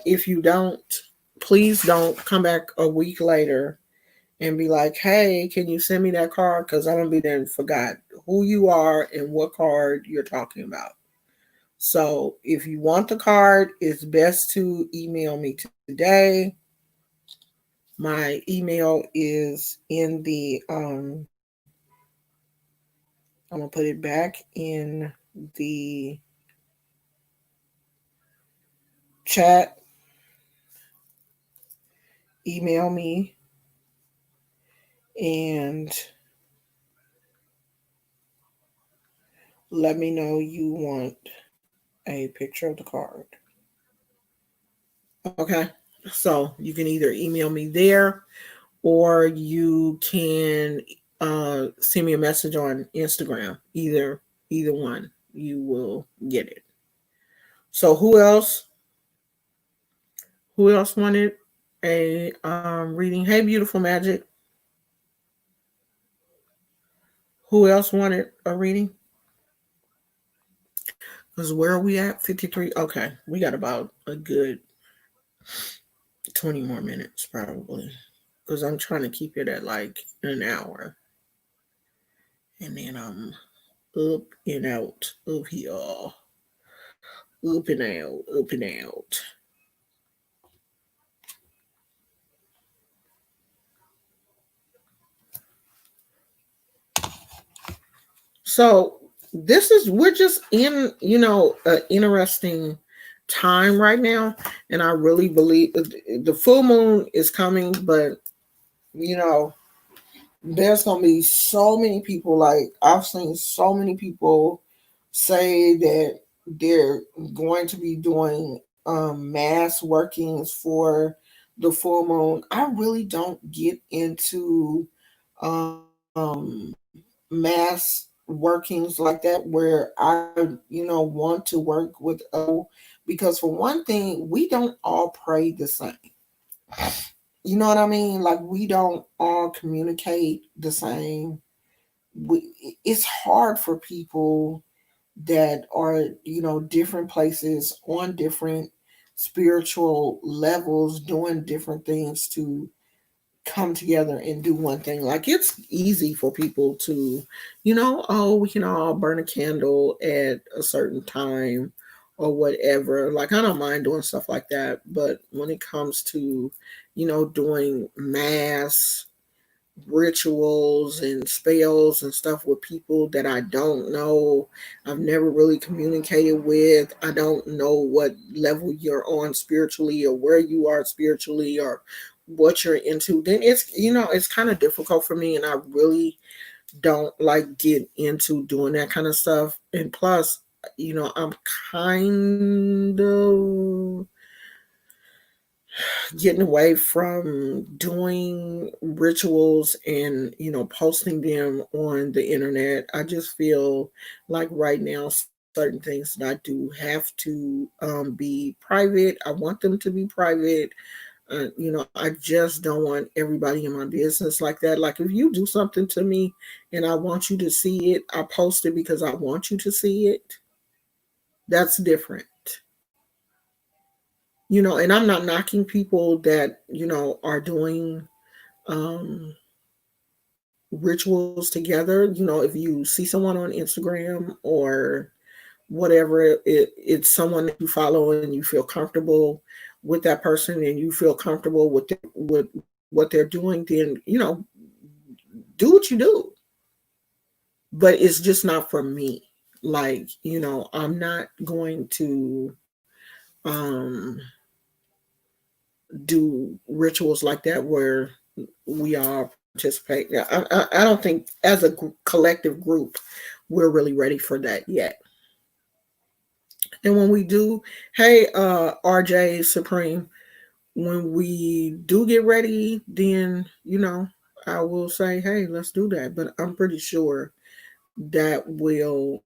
If you don't, please don't come back a week later and be like, hey, can you send me that card? Because I'm going to be there and forgot who you are and what card you're talking about. So if you want the card, it's best to email me today. My email is in the, I'm going to put it back in the chat. Email me and let me know you want a picture of the card. Okay. So you can either email me there or you can send me a message on Instagram. Either one, you will get it. So who else? Who else wanted a reading? Hey, beautiful magic. Who else wanted a reading? Because where are we at? 53. Okay, we got about a good 20 more minutes probably. Because I'm trying to keep it at like an hour. And then I'm up and out of here. Up and out, up and out. So we're just in, an interesting time right now. And I really believe the full moon is coming, but there's gonna be so many people, like I've seen so many people say that they're going to be doing mass workings for the full moon. I really don't get into mass workings like that where I want to work with because for one thing, we don't all pray the same. You know what I mean? Like we don't all communicate the same. It's hard for people that are, different places on different spiritual levels doing different things to come together and do one thing. Like it's easy for people to, we can all burn a candle at a certain time or whatever. Like I don't mind doing stuff like that, but when it comes to, doing mass rituals and spells and stuff with people that I don't know, I've never really communicated with, I don't know what level you're on spiritually or where you are spiritually or what you're into, then it's kind of difficult for me, and I really don't like get into doing that kind of stuff. And plus, I'm kind of getting away from doing rituals and posting them on the internet. I just feel like right now certain things that I do have to be private. I want them to be private. I just don't want everybody in my business like that. Like if you do something to me and I want you to see it, I post it because I want you to see it. That's different. And I'm not knocking people that, are doing rituals together. If you see someone on Instagram or whatever, it's someone that you follow and you feel comfortable with that person and you feel comfortable with what they're doing, then, do what you do. But it's just not for me. Like, I'm not going to do rituals like that where we all participate. I don't think as a collective group we're really ready for that yet. And when we do, hey, RJ Supreme, when we do get ready, then I will say, hey, let's do that. But I'm pretty sure that will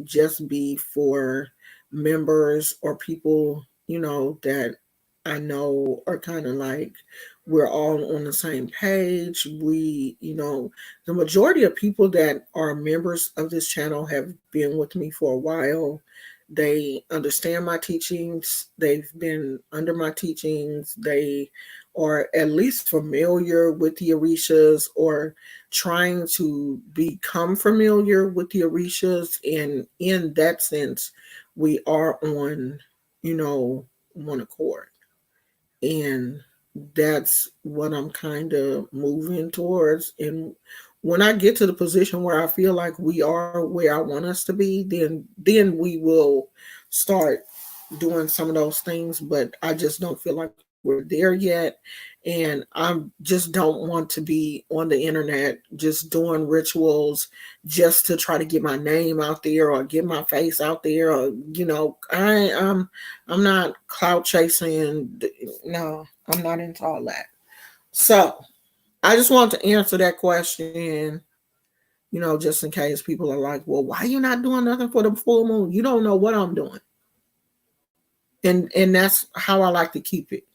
just be for members or people, that I know are kind of like we're all on the same page. The majority of people that are members of this channel have been with me for a while. They understand my teachings. They've been under my teachings. They are at least familiar with the Orishas or trying to become familiar with the Orishas. And in that sense, we are on, one accord. And that's what I'm kind of moving towards. And when I get to the position where I feel like we are where I want us to be, then we will start doing some of those things. But I just don't feel like we're there yet. And I just don't want to be on the internet just doing rituals just to try to get my name out there or get my face out there. Or, I'm not clout chasing. No, I'm not into all that. So I just want to answer that question, just in case people are like, well, why are you not doing nothing for the full moon? You don't know what I'm doing. And that's how I like to keep it.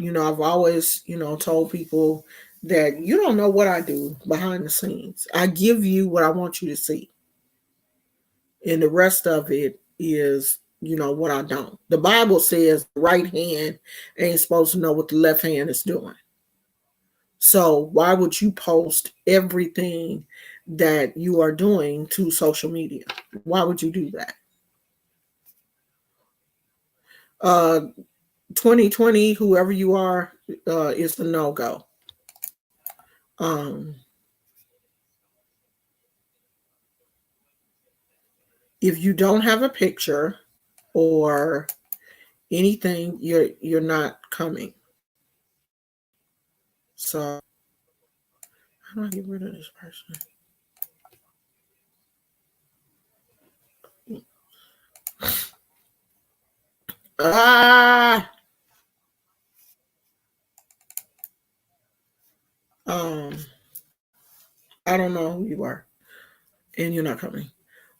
I've always, told people that you don't know what I do behind the scenes. I give you what I want you to see. And the rest of it is, what I don't. The Bible says the right hand ain't supposed to know what the left hand is doing. So why would you post everything that you are doing to social media? Why would you do that? 2020, whoever you are, is the no-go. If you don't have a picture or anything, you're not coming. So how do I get rid of this person? Ah, I don't know who you are, and you're not coming.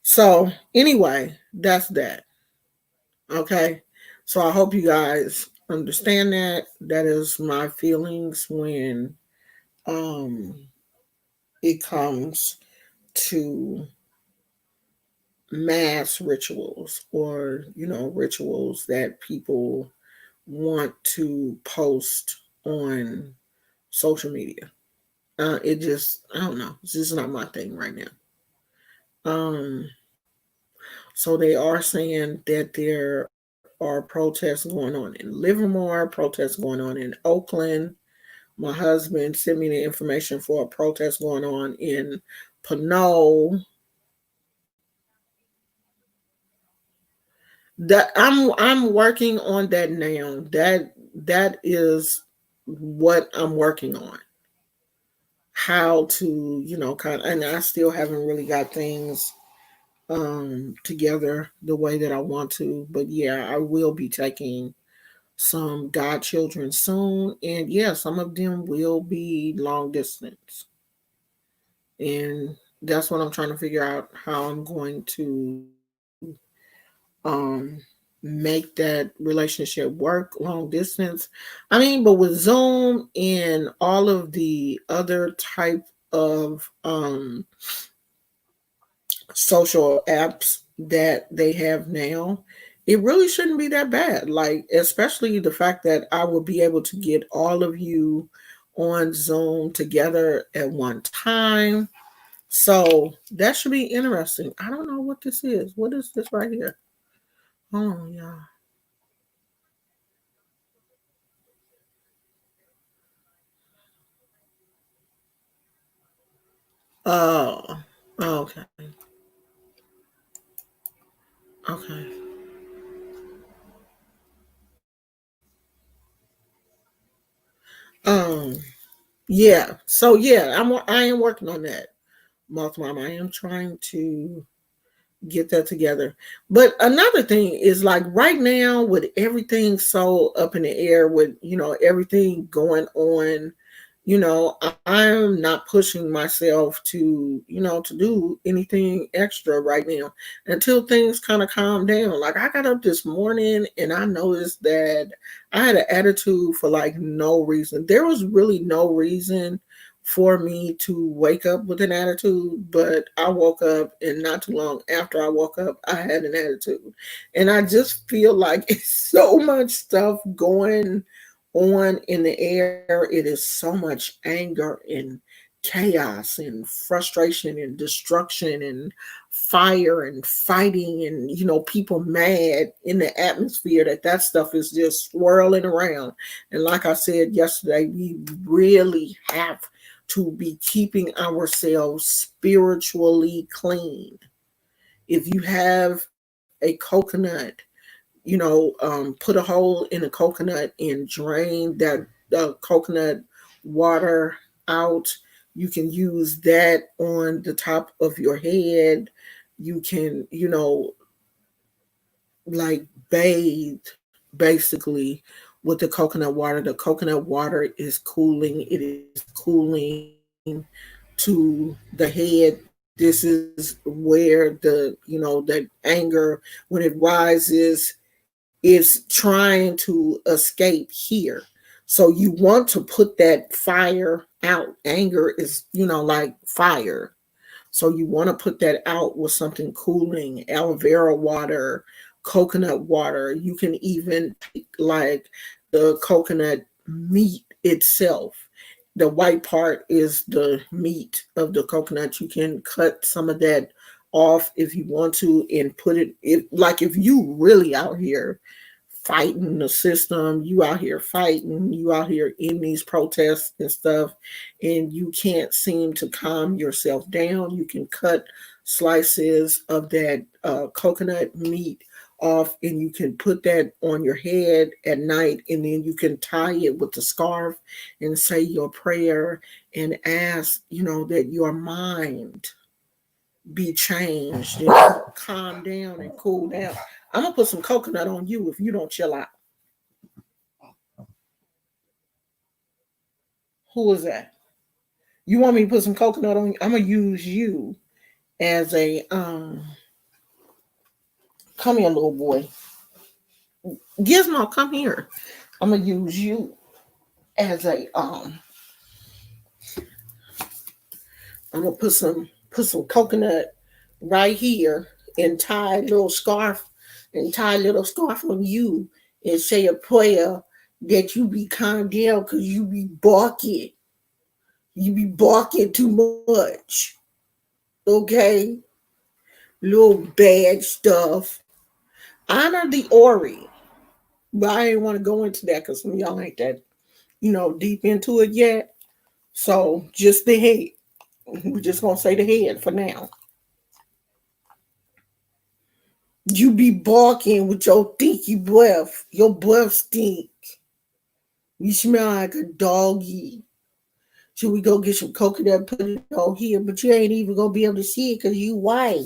So anyway, that's that. Okay. So I hope you guys understand that. That is my feelings when it comes to mass rituals or rituals that people want to post on social media. It just, I don't know, it's just not my thing right now. So they are saying that there are protests going on in Livermore, protests going on in Oakland. My husband sent me the information for a protest going on in Pinole. That I'm working on that now. That is what I'm working on. How to, kind of, and I still haven't really got things together the way that I want to. But yeah, I will be taking some godchildren soon. And yeah, some of them will be long distance. And that's what I'm trying to figure out how I'm going to um make that relationship work long distance. I mean, but with Zoom and all of the other type of social apps that they have now, it really shouldn't be that bad. Like, especially the fact that I will be able to get all of you on Zoom together at one time. So that should be interesting. I don't know what this is. What is this right here? Hold on, y'all. Oh, okay. Okay. Um, yeah. So yeah, I am working on that. Moth Mom. I am trying to get that together. But another thing is, like, right now with everything so up in the air, with everything going on, I'm not pushing myself to to do anything extra right now until things kind of calm down. Like, I got up this morning and I noticed that I had an attitude for like no reason. There was really no reason for me to wake up with an attitude, but I woke up, and not too long after I woke up, I had an attitude. And I just feel like it's so much stuff going on in the air. It is so much anger and chaos and frustration and destruction and fire and fighting, and people mad in the atmosphere, that stuff is just swirling around. And like I said yesterday, we really have to be keeping ourselves spiritually clean. If you have a coconut, put a hole in a coconut and drain that coconut water out. You can use that on the top of your head. You can, like, bathe basically with the coconut water. The coconut water is cooling. It is cooling to the head. This is where the anger, when it rises, is trying to escape here. So you want to put that fire out. Anger is, like fire. So you want to put that out with something cooling, aloe vera water, coconut water. You can even take, like, the coconut meat itself. The white part is the meat of the coconut. You can cut some of that off if you want to and put it, like, if you really out here fighting the system, you out here fighting, you out here in these protests and stuff, and you can't seem to calm yourself down, you can cut slices of that coconut meat off, and you can put that on your head at night, and then you can tie it with the scarf and say your prayer and ask, that your mind be changed and calm down and cool down. I'm gonna put some coconut on you if you don't chill out. Who is that? You want me to put some coconut on you? I'm gonna use you as a come here, little boy. Gizmo, come here. I'm gonna use you as a I'm gonna put some coconut right here and tie a little scarf on you and say a prayer that you be calmed down because you be barking. You be barking too much. Okay? Little bad stuff. Honor the Ori. But I didn't want to go into that because some of y'all ain't that, deep into it yet. So just the head. We're just gonna say the head for now. You be barking with your stinky breath. Your breath stink. You smell like a doggy. Should we go get some coconut and put it on here? But you ain't even gonna be able to see it because you white.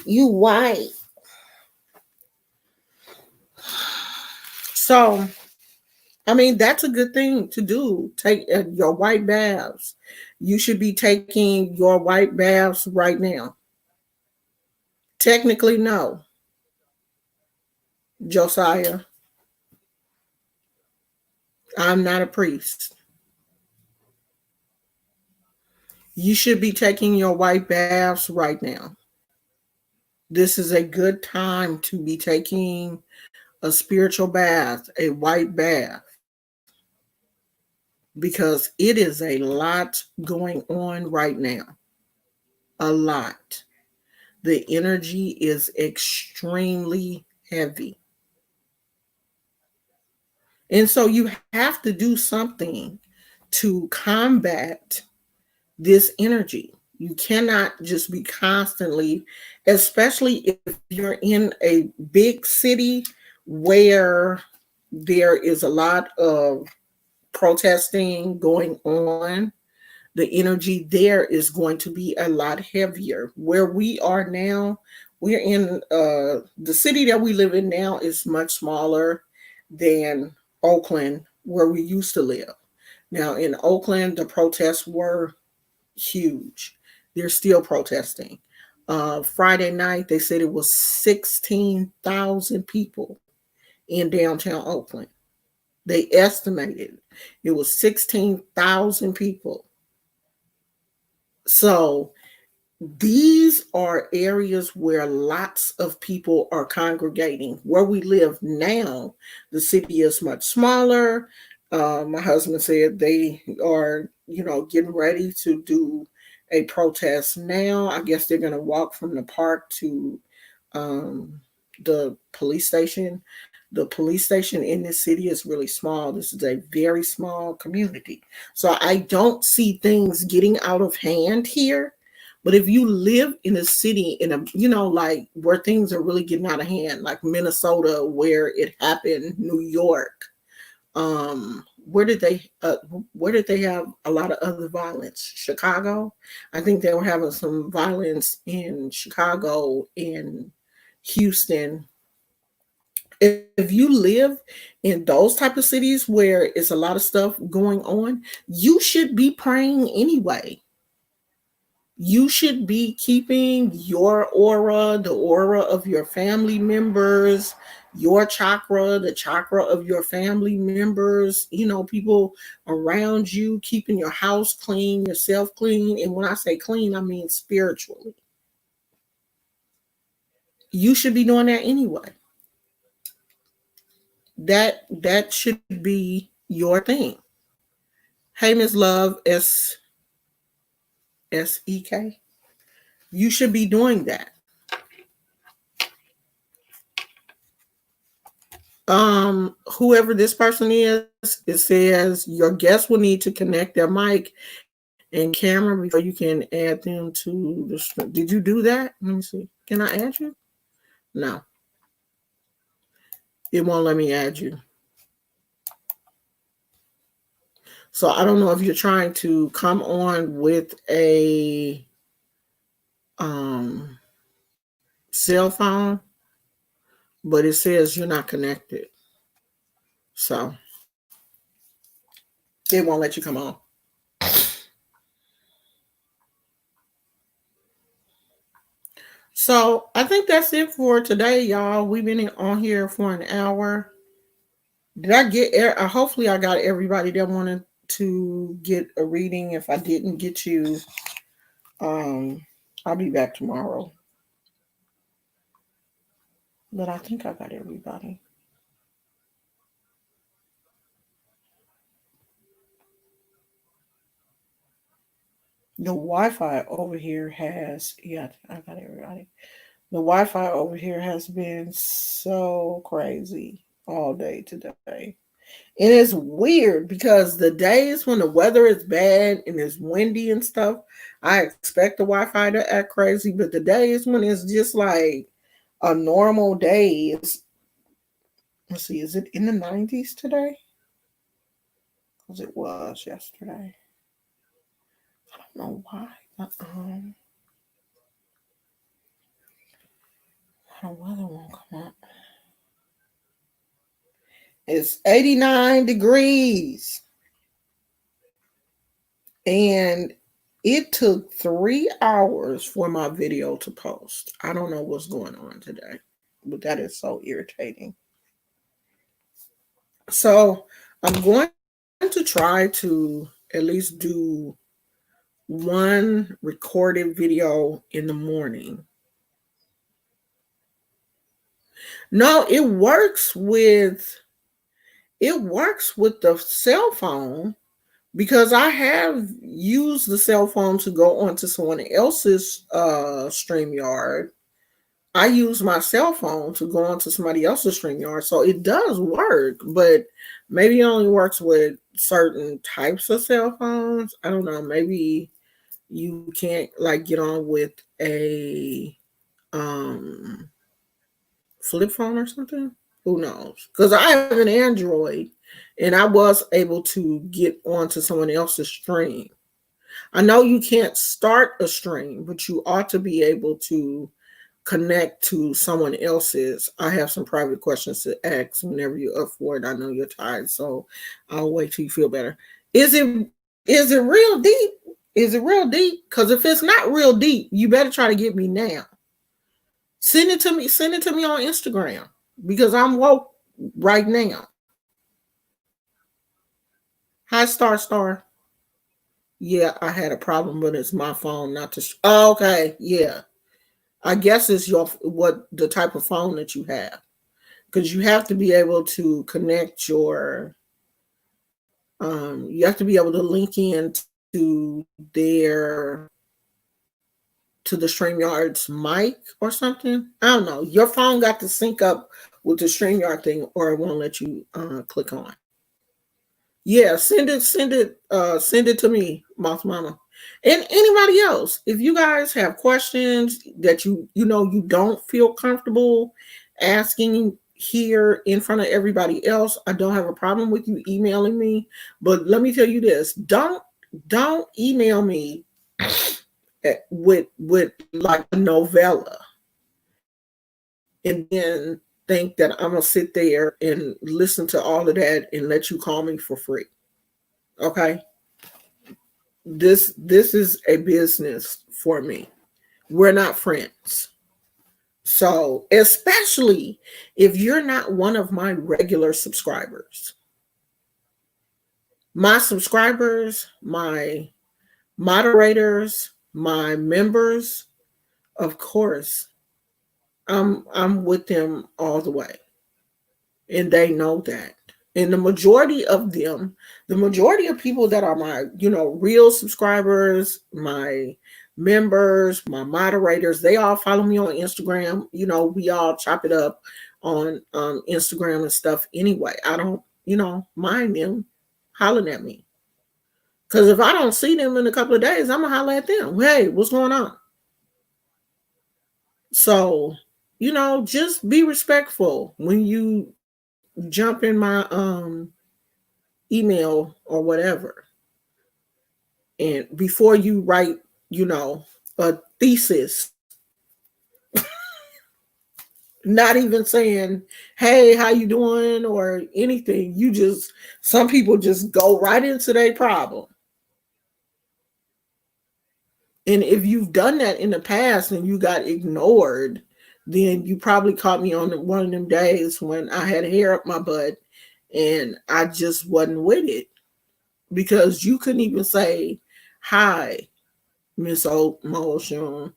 You white. So, I mean, that's a good thing to do. Take your white baths. You should be taking your white baths right now. Technically, no, Josiah. I'm not a priest. You should be taking your white baths right now. This is a good time to be taking a spiritual bath, a white bath, because it is a lot going on right now. A lot. The energy is extremely heavy. And so you have to do something to combat this energy. You cannot just be constantly, especially if you're in a big city where there is a lot of protesting going on. The energy there is going to be a lot heavier. Where we are now, we're in the city that we live in now is much smaller than Oakland, where we used to live. Now, in Oakland, the protests were huge. They're still protesting. Friday night, they said it was 16,000 people in downtown Oakland. They estimated it was 16,000 people. So these are areas where lots of people are congregating. Where we live now, the city is much smaller. My husband said they are, getting ready to do a protest now. I guess they're going to walk from the park to the police station. The police station in this city is really small. This is a very small community. So I don't see things getting out of hand here. But if you live in a city in a, like where things are really getting out of hand, like Minnesota, where it happened, New York, where did they have a lot of other violence? Chicago. I think they were having some violence in Chicago, in Houston. If you live in those type of cities where it's a lot of stuff going on, you should be praying anyway. You should be keeping your aura, the aura of your family members, your chakra, the chakra of your family members, people around you, keeping your house clean, yourself clean. And when I say clean, I mean spiritually. You should be doing that anyway. That should be your thing. Hey, Miss Love, SEK. You should be doing that. Whoever this person is, it says your guest will need to connect their mic and camera before you can add them to the stream. Did you do that? Let me see. Can I add you? No. It won't let me add you. So I don't know if you're trying to come on with a cell phone, but it says you're not connected. So it won't let you come on. So I think that's it for today, y'all. We've been on here for an hour. Did I get? Hopefully, I got everybody that wanted to get a reading. If I didn't get you, I'll be back tomorrow. But I think I got everybody. The Wi-Fi over here has, I got everybody. The Wi-Fi over here has been so crazy all day today. And it's weird because the days when the weather is bad and it's windy and stuff, I expect the Wi-Fi to act crazy. But the days when it's just like a normal day, let's see, is it in the 90s today? Because it was yesterday. I don't know why. The weather won't come up. It's 89 degrees. And it took 3 hours for my video to post. I don't know what's going on today, but that is so irritating. So I'm going to try to at least do one recorded video in the morning. No, it works with the cell phone, because I have used the cell phone to go onto someone else's StreamYard. I use my cell phone to go onto somebody else's StreamYard. So it does work, but maybe it only works with certain types of cell phones. I don't know. Maybe you can't like get on with a flip phone or something. Who knows? Because I have an Android and I was able to get onto someone else's stream. I know you can't start a stream, but you ought to be able to connect to someone else's. I have some private questions to ask whenever you're up for it. I know you're tired, so I'll wait till you feel better. Is it real deep? Is it real deep? Because if it's not real deep, you better try to get me now. Send it to me. Send it to me on Instagram, because I'm woke right now. Hi, Star. Yeah, I had a problem, but it's my phone, not the. Oh, okay, yeah. I guess it's what the type of phone that you have, because you have to be able to connect your. You have to be able to link in to their to the StreamYard's mic or something. I don't know. Your phone got to sync up with the StreamYard thing, or it won't let you click on. Yeah, send it to me, Moth Mama. And anybody else, if you guys have questions that you don't feel comfortable asking here in front of everybody else, I don't have a problem with you emailing me. But let me tell you this: don't email me with like a novella and then think that I'm gonna sit there and listen to all of that and let you call me for free. Okay? This is a business for me. We're not friends. So, especially if you're not one of my regular subscribers. My subscribers, my moderators, my members, of course, I'm with them all the way. And they know that. And the majority of people that are my, real subscribers, my members, my moderators, they all follow me on Instagram. We all chop it up on Instagram and stuff anyway. I don't, mind them hollering at me. Because if I don't see them in a couple of days, I'm going to holler at them. Hey, what's going on? So, just be respectful when you jump in my email or whatever, and before you write a thesis, not even saying hey, how you doing or anything. Some people just go right into their problem. And if you've done that in the past and you got ignored, then you probably caught me on one of them days when I had hair up my butt and I just wasn't with it, because you couldn't even say, hi, Miss Motion,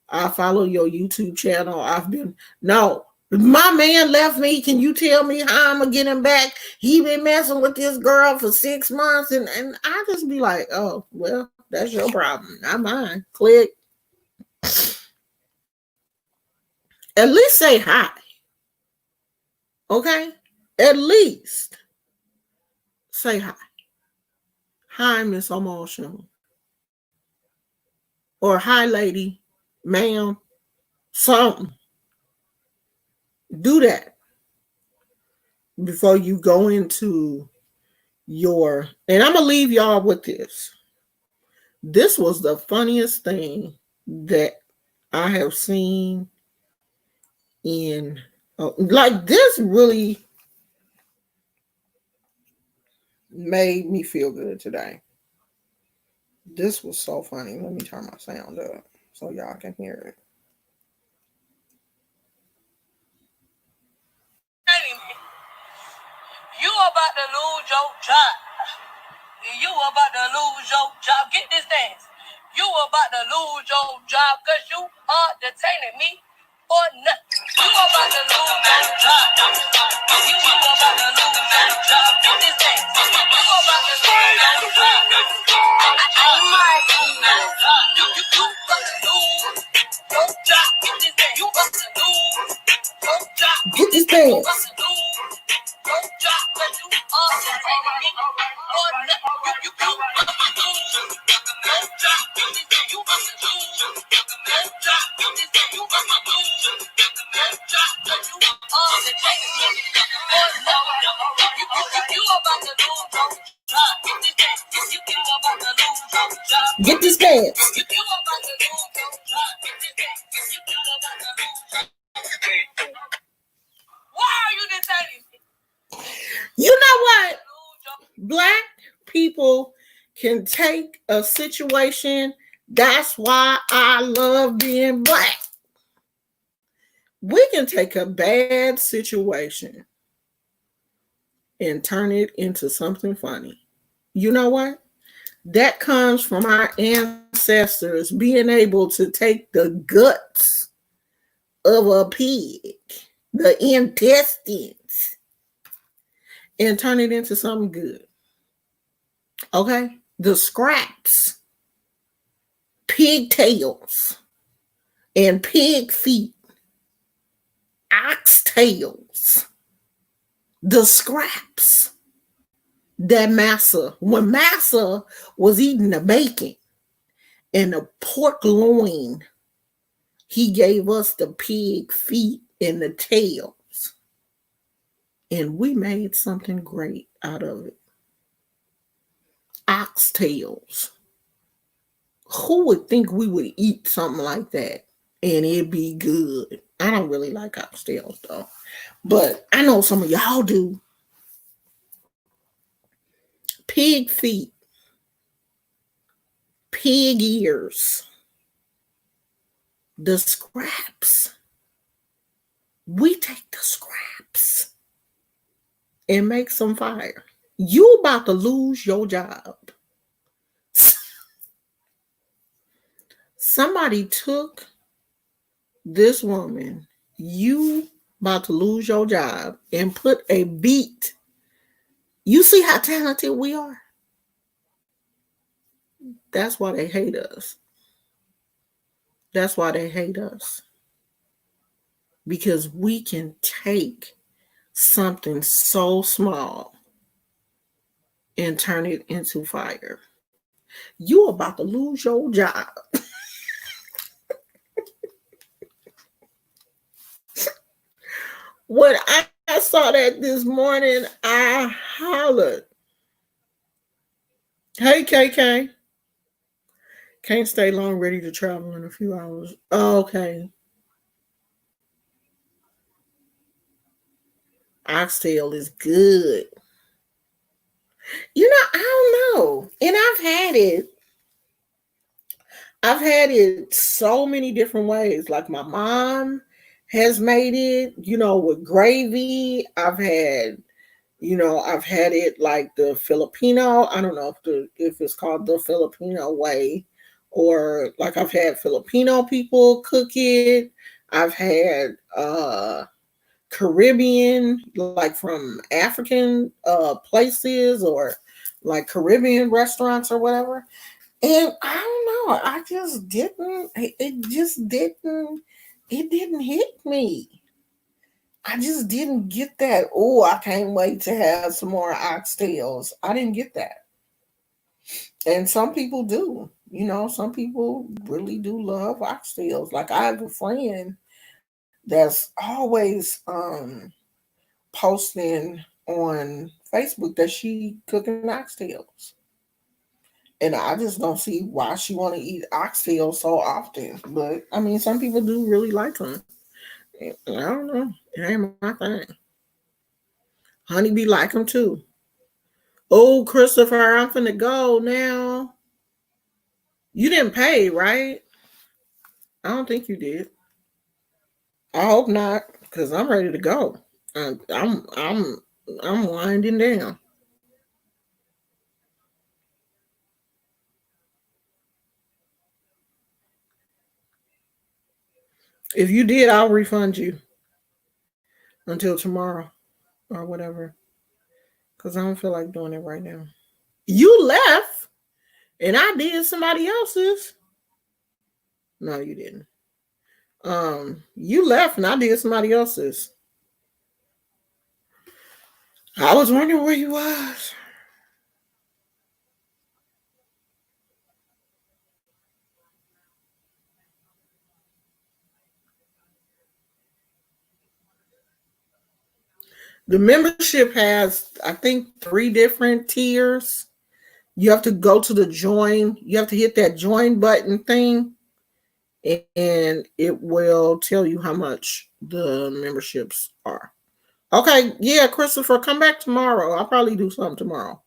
I follow your YouTube channel. No, my man left me. Can you tell me how I'm going to get him back? He been messing with this girl for 6 months. And I just be like, oh, well, that's your problem, not mine. Click. At least say hi. Okay? At least say hi. Hi, Miss Emotional. Or hi, lady, ma'am, something. Do that before you go into and I'm going to leave y'all with this. This was the funniest thing that I have seen in, like, this really made me feel good today. This was so funny. Let me turn my sound up so y'all can hear it. You about to lose your job. You about to lose your job. Get this dance. You about to lose your job because you are detaining me for nothing. You about to lose your job. You about to lose your job. Get this dance. You about to lose your job. Oh my goodness. You about to lose your job. Get this dance. You about to lose your job. Get this dance. Get this dance. Why are you deciding? You know what? Black people can take a situation. That's why I love being black. We can take a bad situation and turn it into something funny. You know what? That comes from our ancestors being able to take the guts of a pig, the intestines, and turn it into something good. Okay? The scraps, pigtails, and pig feet, oxtails, the scraps that when Massa was eating the bacon and the pork loin, he gave us the pig feet and the tails. And we made something great out of it. Oxtails. Who would think we would eat something like that and it'd be good? I don't really like oxtails though, but I know some of y'all do. Pig feet, pig ears, the scraps. We take the scraps and make some fire. You about to lose your job. Somebody took this woman, you about to lose your job, and put a beat. You see how talented we are? That's why they hate us. That's why they hate us. Because we can take something so small and turn it into fire. You about to lose your job. When I saw that this morning, I hollered. Hey, KK. Can't stay long, ready to travel in a few hours. Okay. Oxtail is good. You know, I don't know. And I've had it. I've had it so many different ways. Like my mom has made it, with gravy. I've had it like the Filipino. I don't know if it's called the Filipino way, or like I've had Filipino people cook it. I've had Caribbean, like from African places, or like Caribbean restaurants or whatever. And I don't know. I just didn't. It didn't hit me. I just didn't get that. Oh, I can't wait to have some more oxtails. I didn't get that. And some people do. Some people really do love oxtails. Like I have a friend that's always posting on Facebook that she cooking oxtails. And I just don't see why she want to eat oxtails so often. But I mean, some people do really like them. I don't know. It ain't my thing. Honeybee like them too. Oh, Christopher, I'm finna go now. You didn't pay, right? I don't think you did. I hope not, because I'm ready to go. I'm winding down. If you did, I'll refund you until tomorrow or whatever. Because I don't feel like doing it right now. You left and I did somebody else's. No, you didn't. You left and I did somebody else's. I was wondering where you was. The membership has, I think, 3 different tiers. You have to go to the join. You have to hit that join button thing, and it will tell you how much the memberships are. Okay, yeah, Christopher, come back tomorrow. I'll probably do something tomorrow.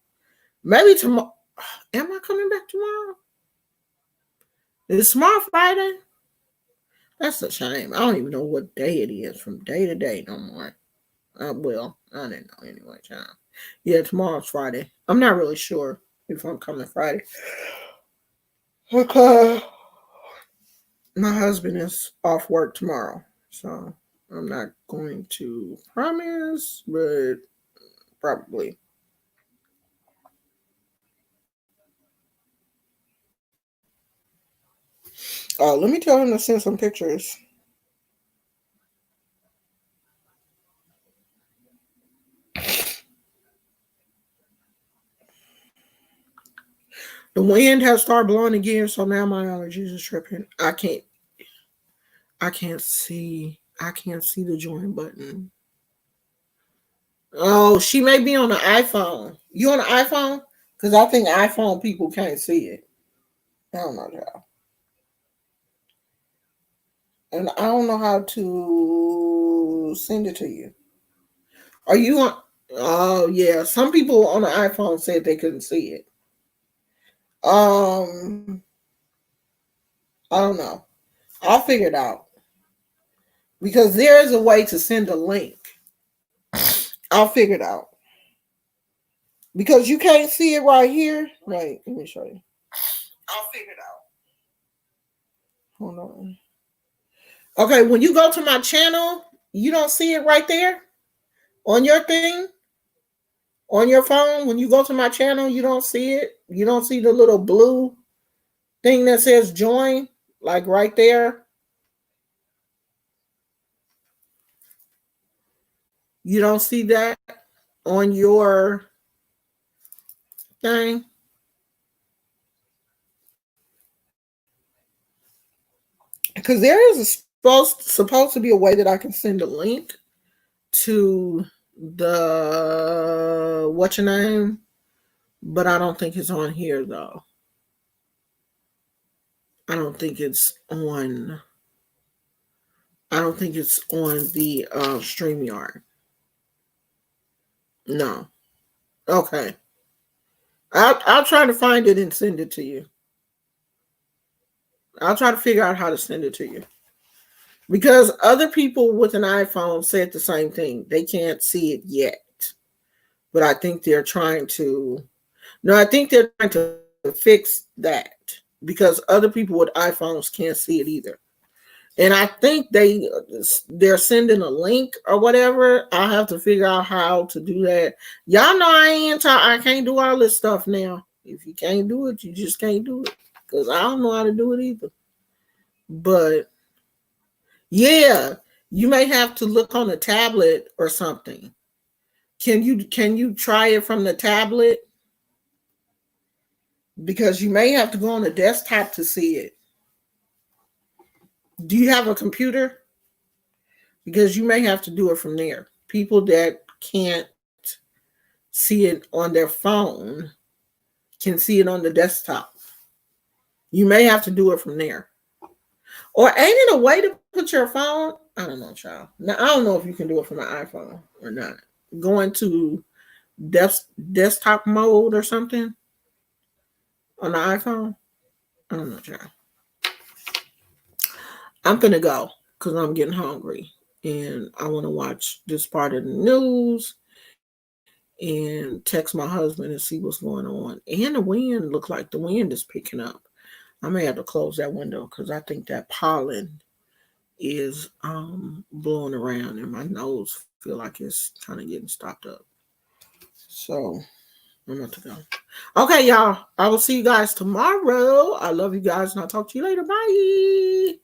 Maybe tomorrow. Am I coming back tomorrow? Is tomorrow Friday? That's a shame. I don't even know what day it is from day to day no more. Well, I didn't know anyway, child. Yeah, tomorrow's Friday. I'm not really sure if I'm coming Friday. Okay. My husband is off work tomorrow, so I'm not going to promise, but probably. Oh, let me tell him to send some pictures. The wind has started blowing again, so now my allergies are tripping. I can't see. I can't see the join button. Oh, she may be on the iPhone. You on the iPhone? Because I think iPhone people can't see it. I don't know, y'all. And I don't know how to send it to you. Are you on? Oh, yeah. Some people on the iPhone said they couldn't see it. I don't know. I'll figure it out. Because there is a way to send a link. I'll figure it out. Because you can't see it right here. Wait, let me show you. I'll figure it out. Hold on. Okay, when you go to my channel, you don't see it right there on your thing, on your phone. When you go to my channel, you don't see it. You don't see the little blue thing that says join, like right there. You don't see that on your thing. Because there is supposed to be a way that I can send a link to the what's your name, but I don't think it's on here though. I don't think it's on. I don't think it's on the StreamYard. No. Okay. I'll try to find it and send it to you. I'll try to figure out how to send it to you. Because other people with an iPhone said the same thing. They can't see it yet. But I think they're trying to. No, I think they're trying to fix that. Because other people with iPhones can't see it either. And I think they're sending a link or whatever. I'll have to figure out how to do that. Y'all know I can't do all this stuff now. If you can't do it, you just can't do it. Because I don't know how to do it either. But yeah, you may have to look on a tablet or something. Can you try it from the tablet? Because you may have to go on the desktop to see it. Do you have a computer? Because you may have to do it from there. People that can't see it on their phone can see it on the desktop. You may have to do it from there. Or ain't it a way to put your phone? I don't know, child. Now, I don't know if you can do it from an iPhone or not. Going to desktop mode or something on the iPhone. I don't know, child. I'm gonna go because I'm getting hungry and I want to watch this part of the news and text my husband and see what's going on. And the wind look like the wind is picking up. I may have to close that window because I think that pollen is blowing around and my nose feel like it's kind of getting stopped up. So I'm about to go. Okay, y'all. I will see you guys tomorrow. I love you guys and I'll talk to you later. Bye.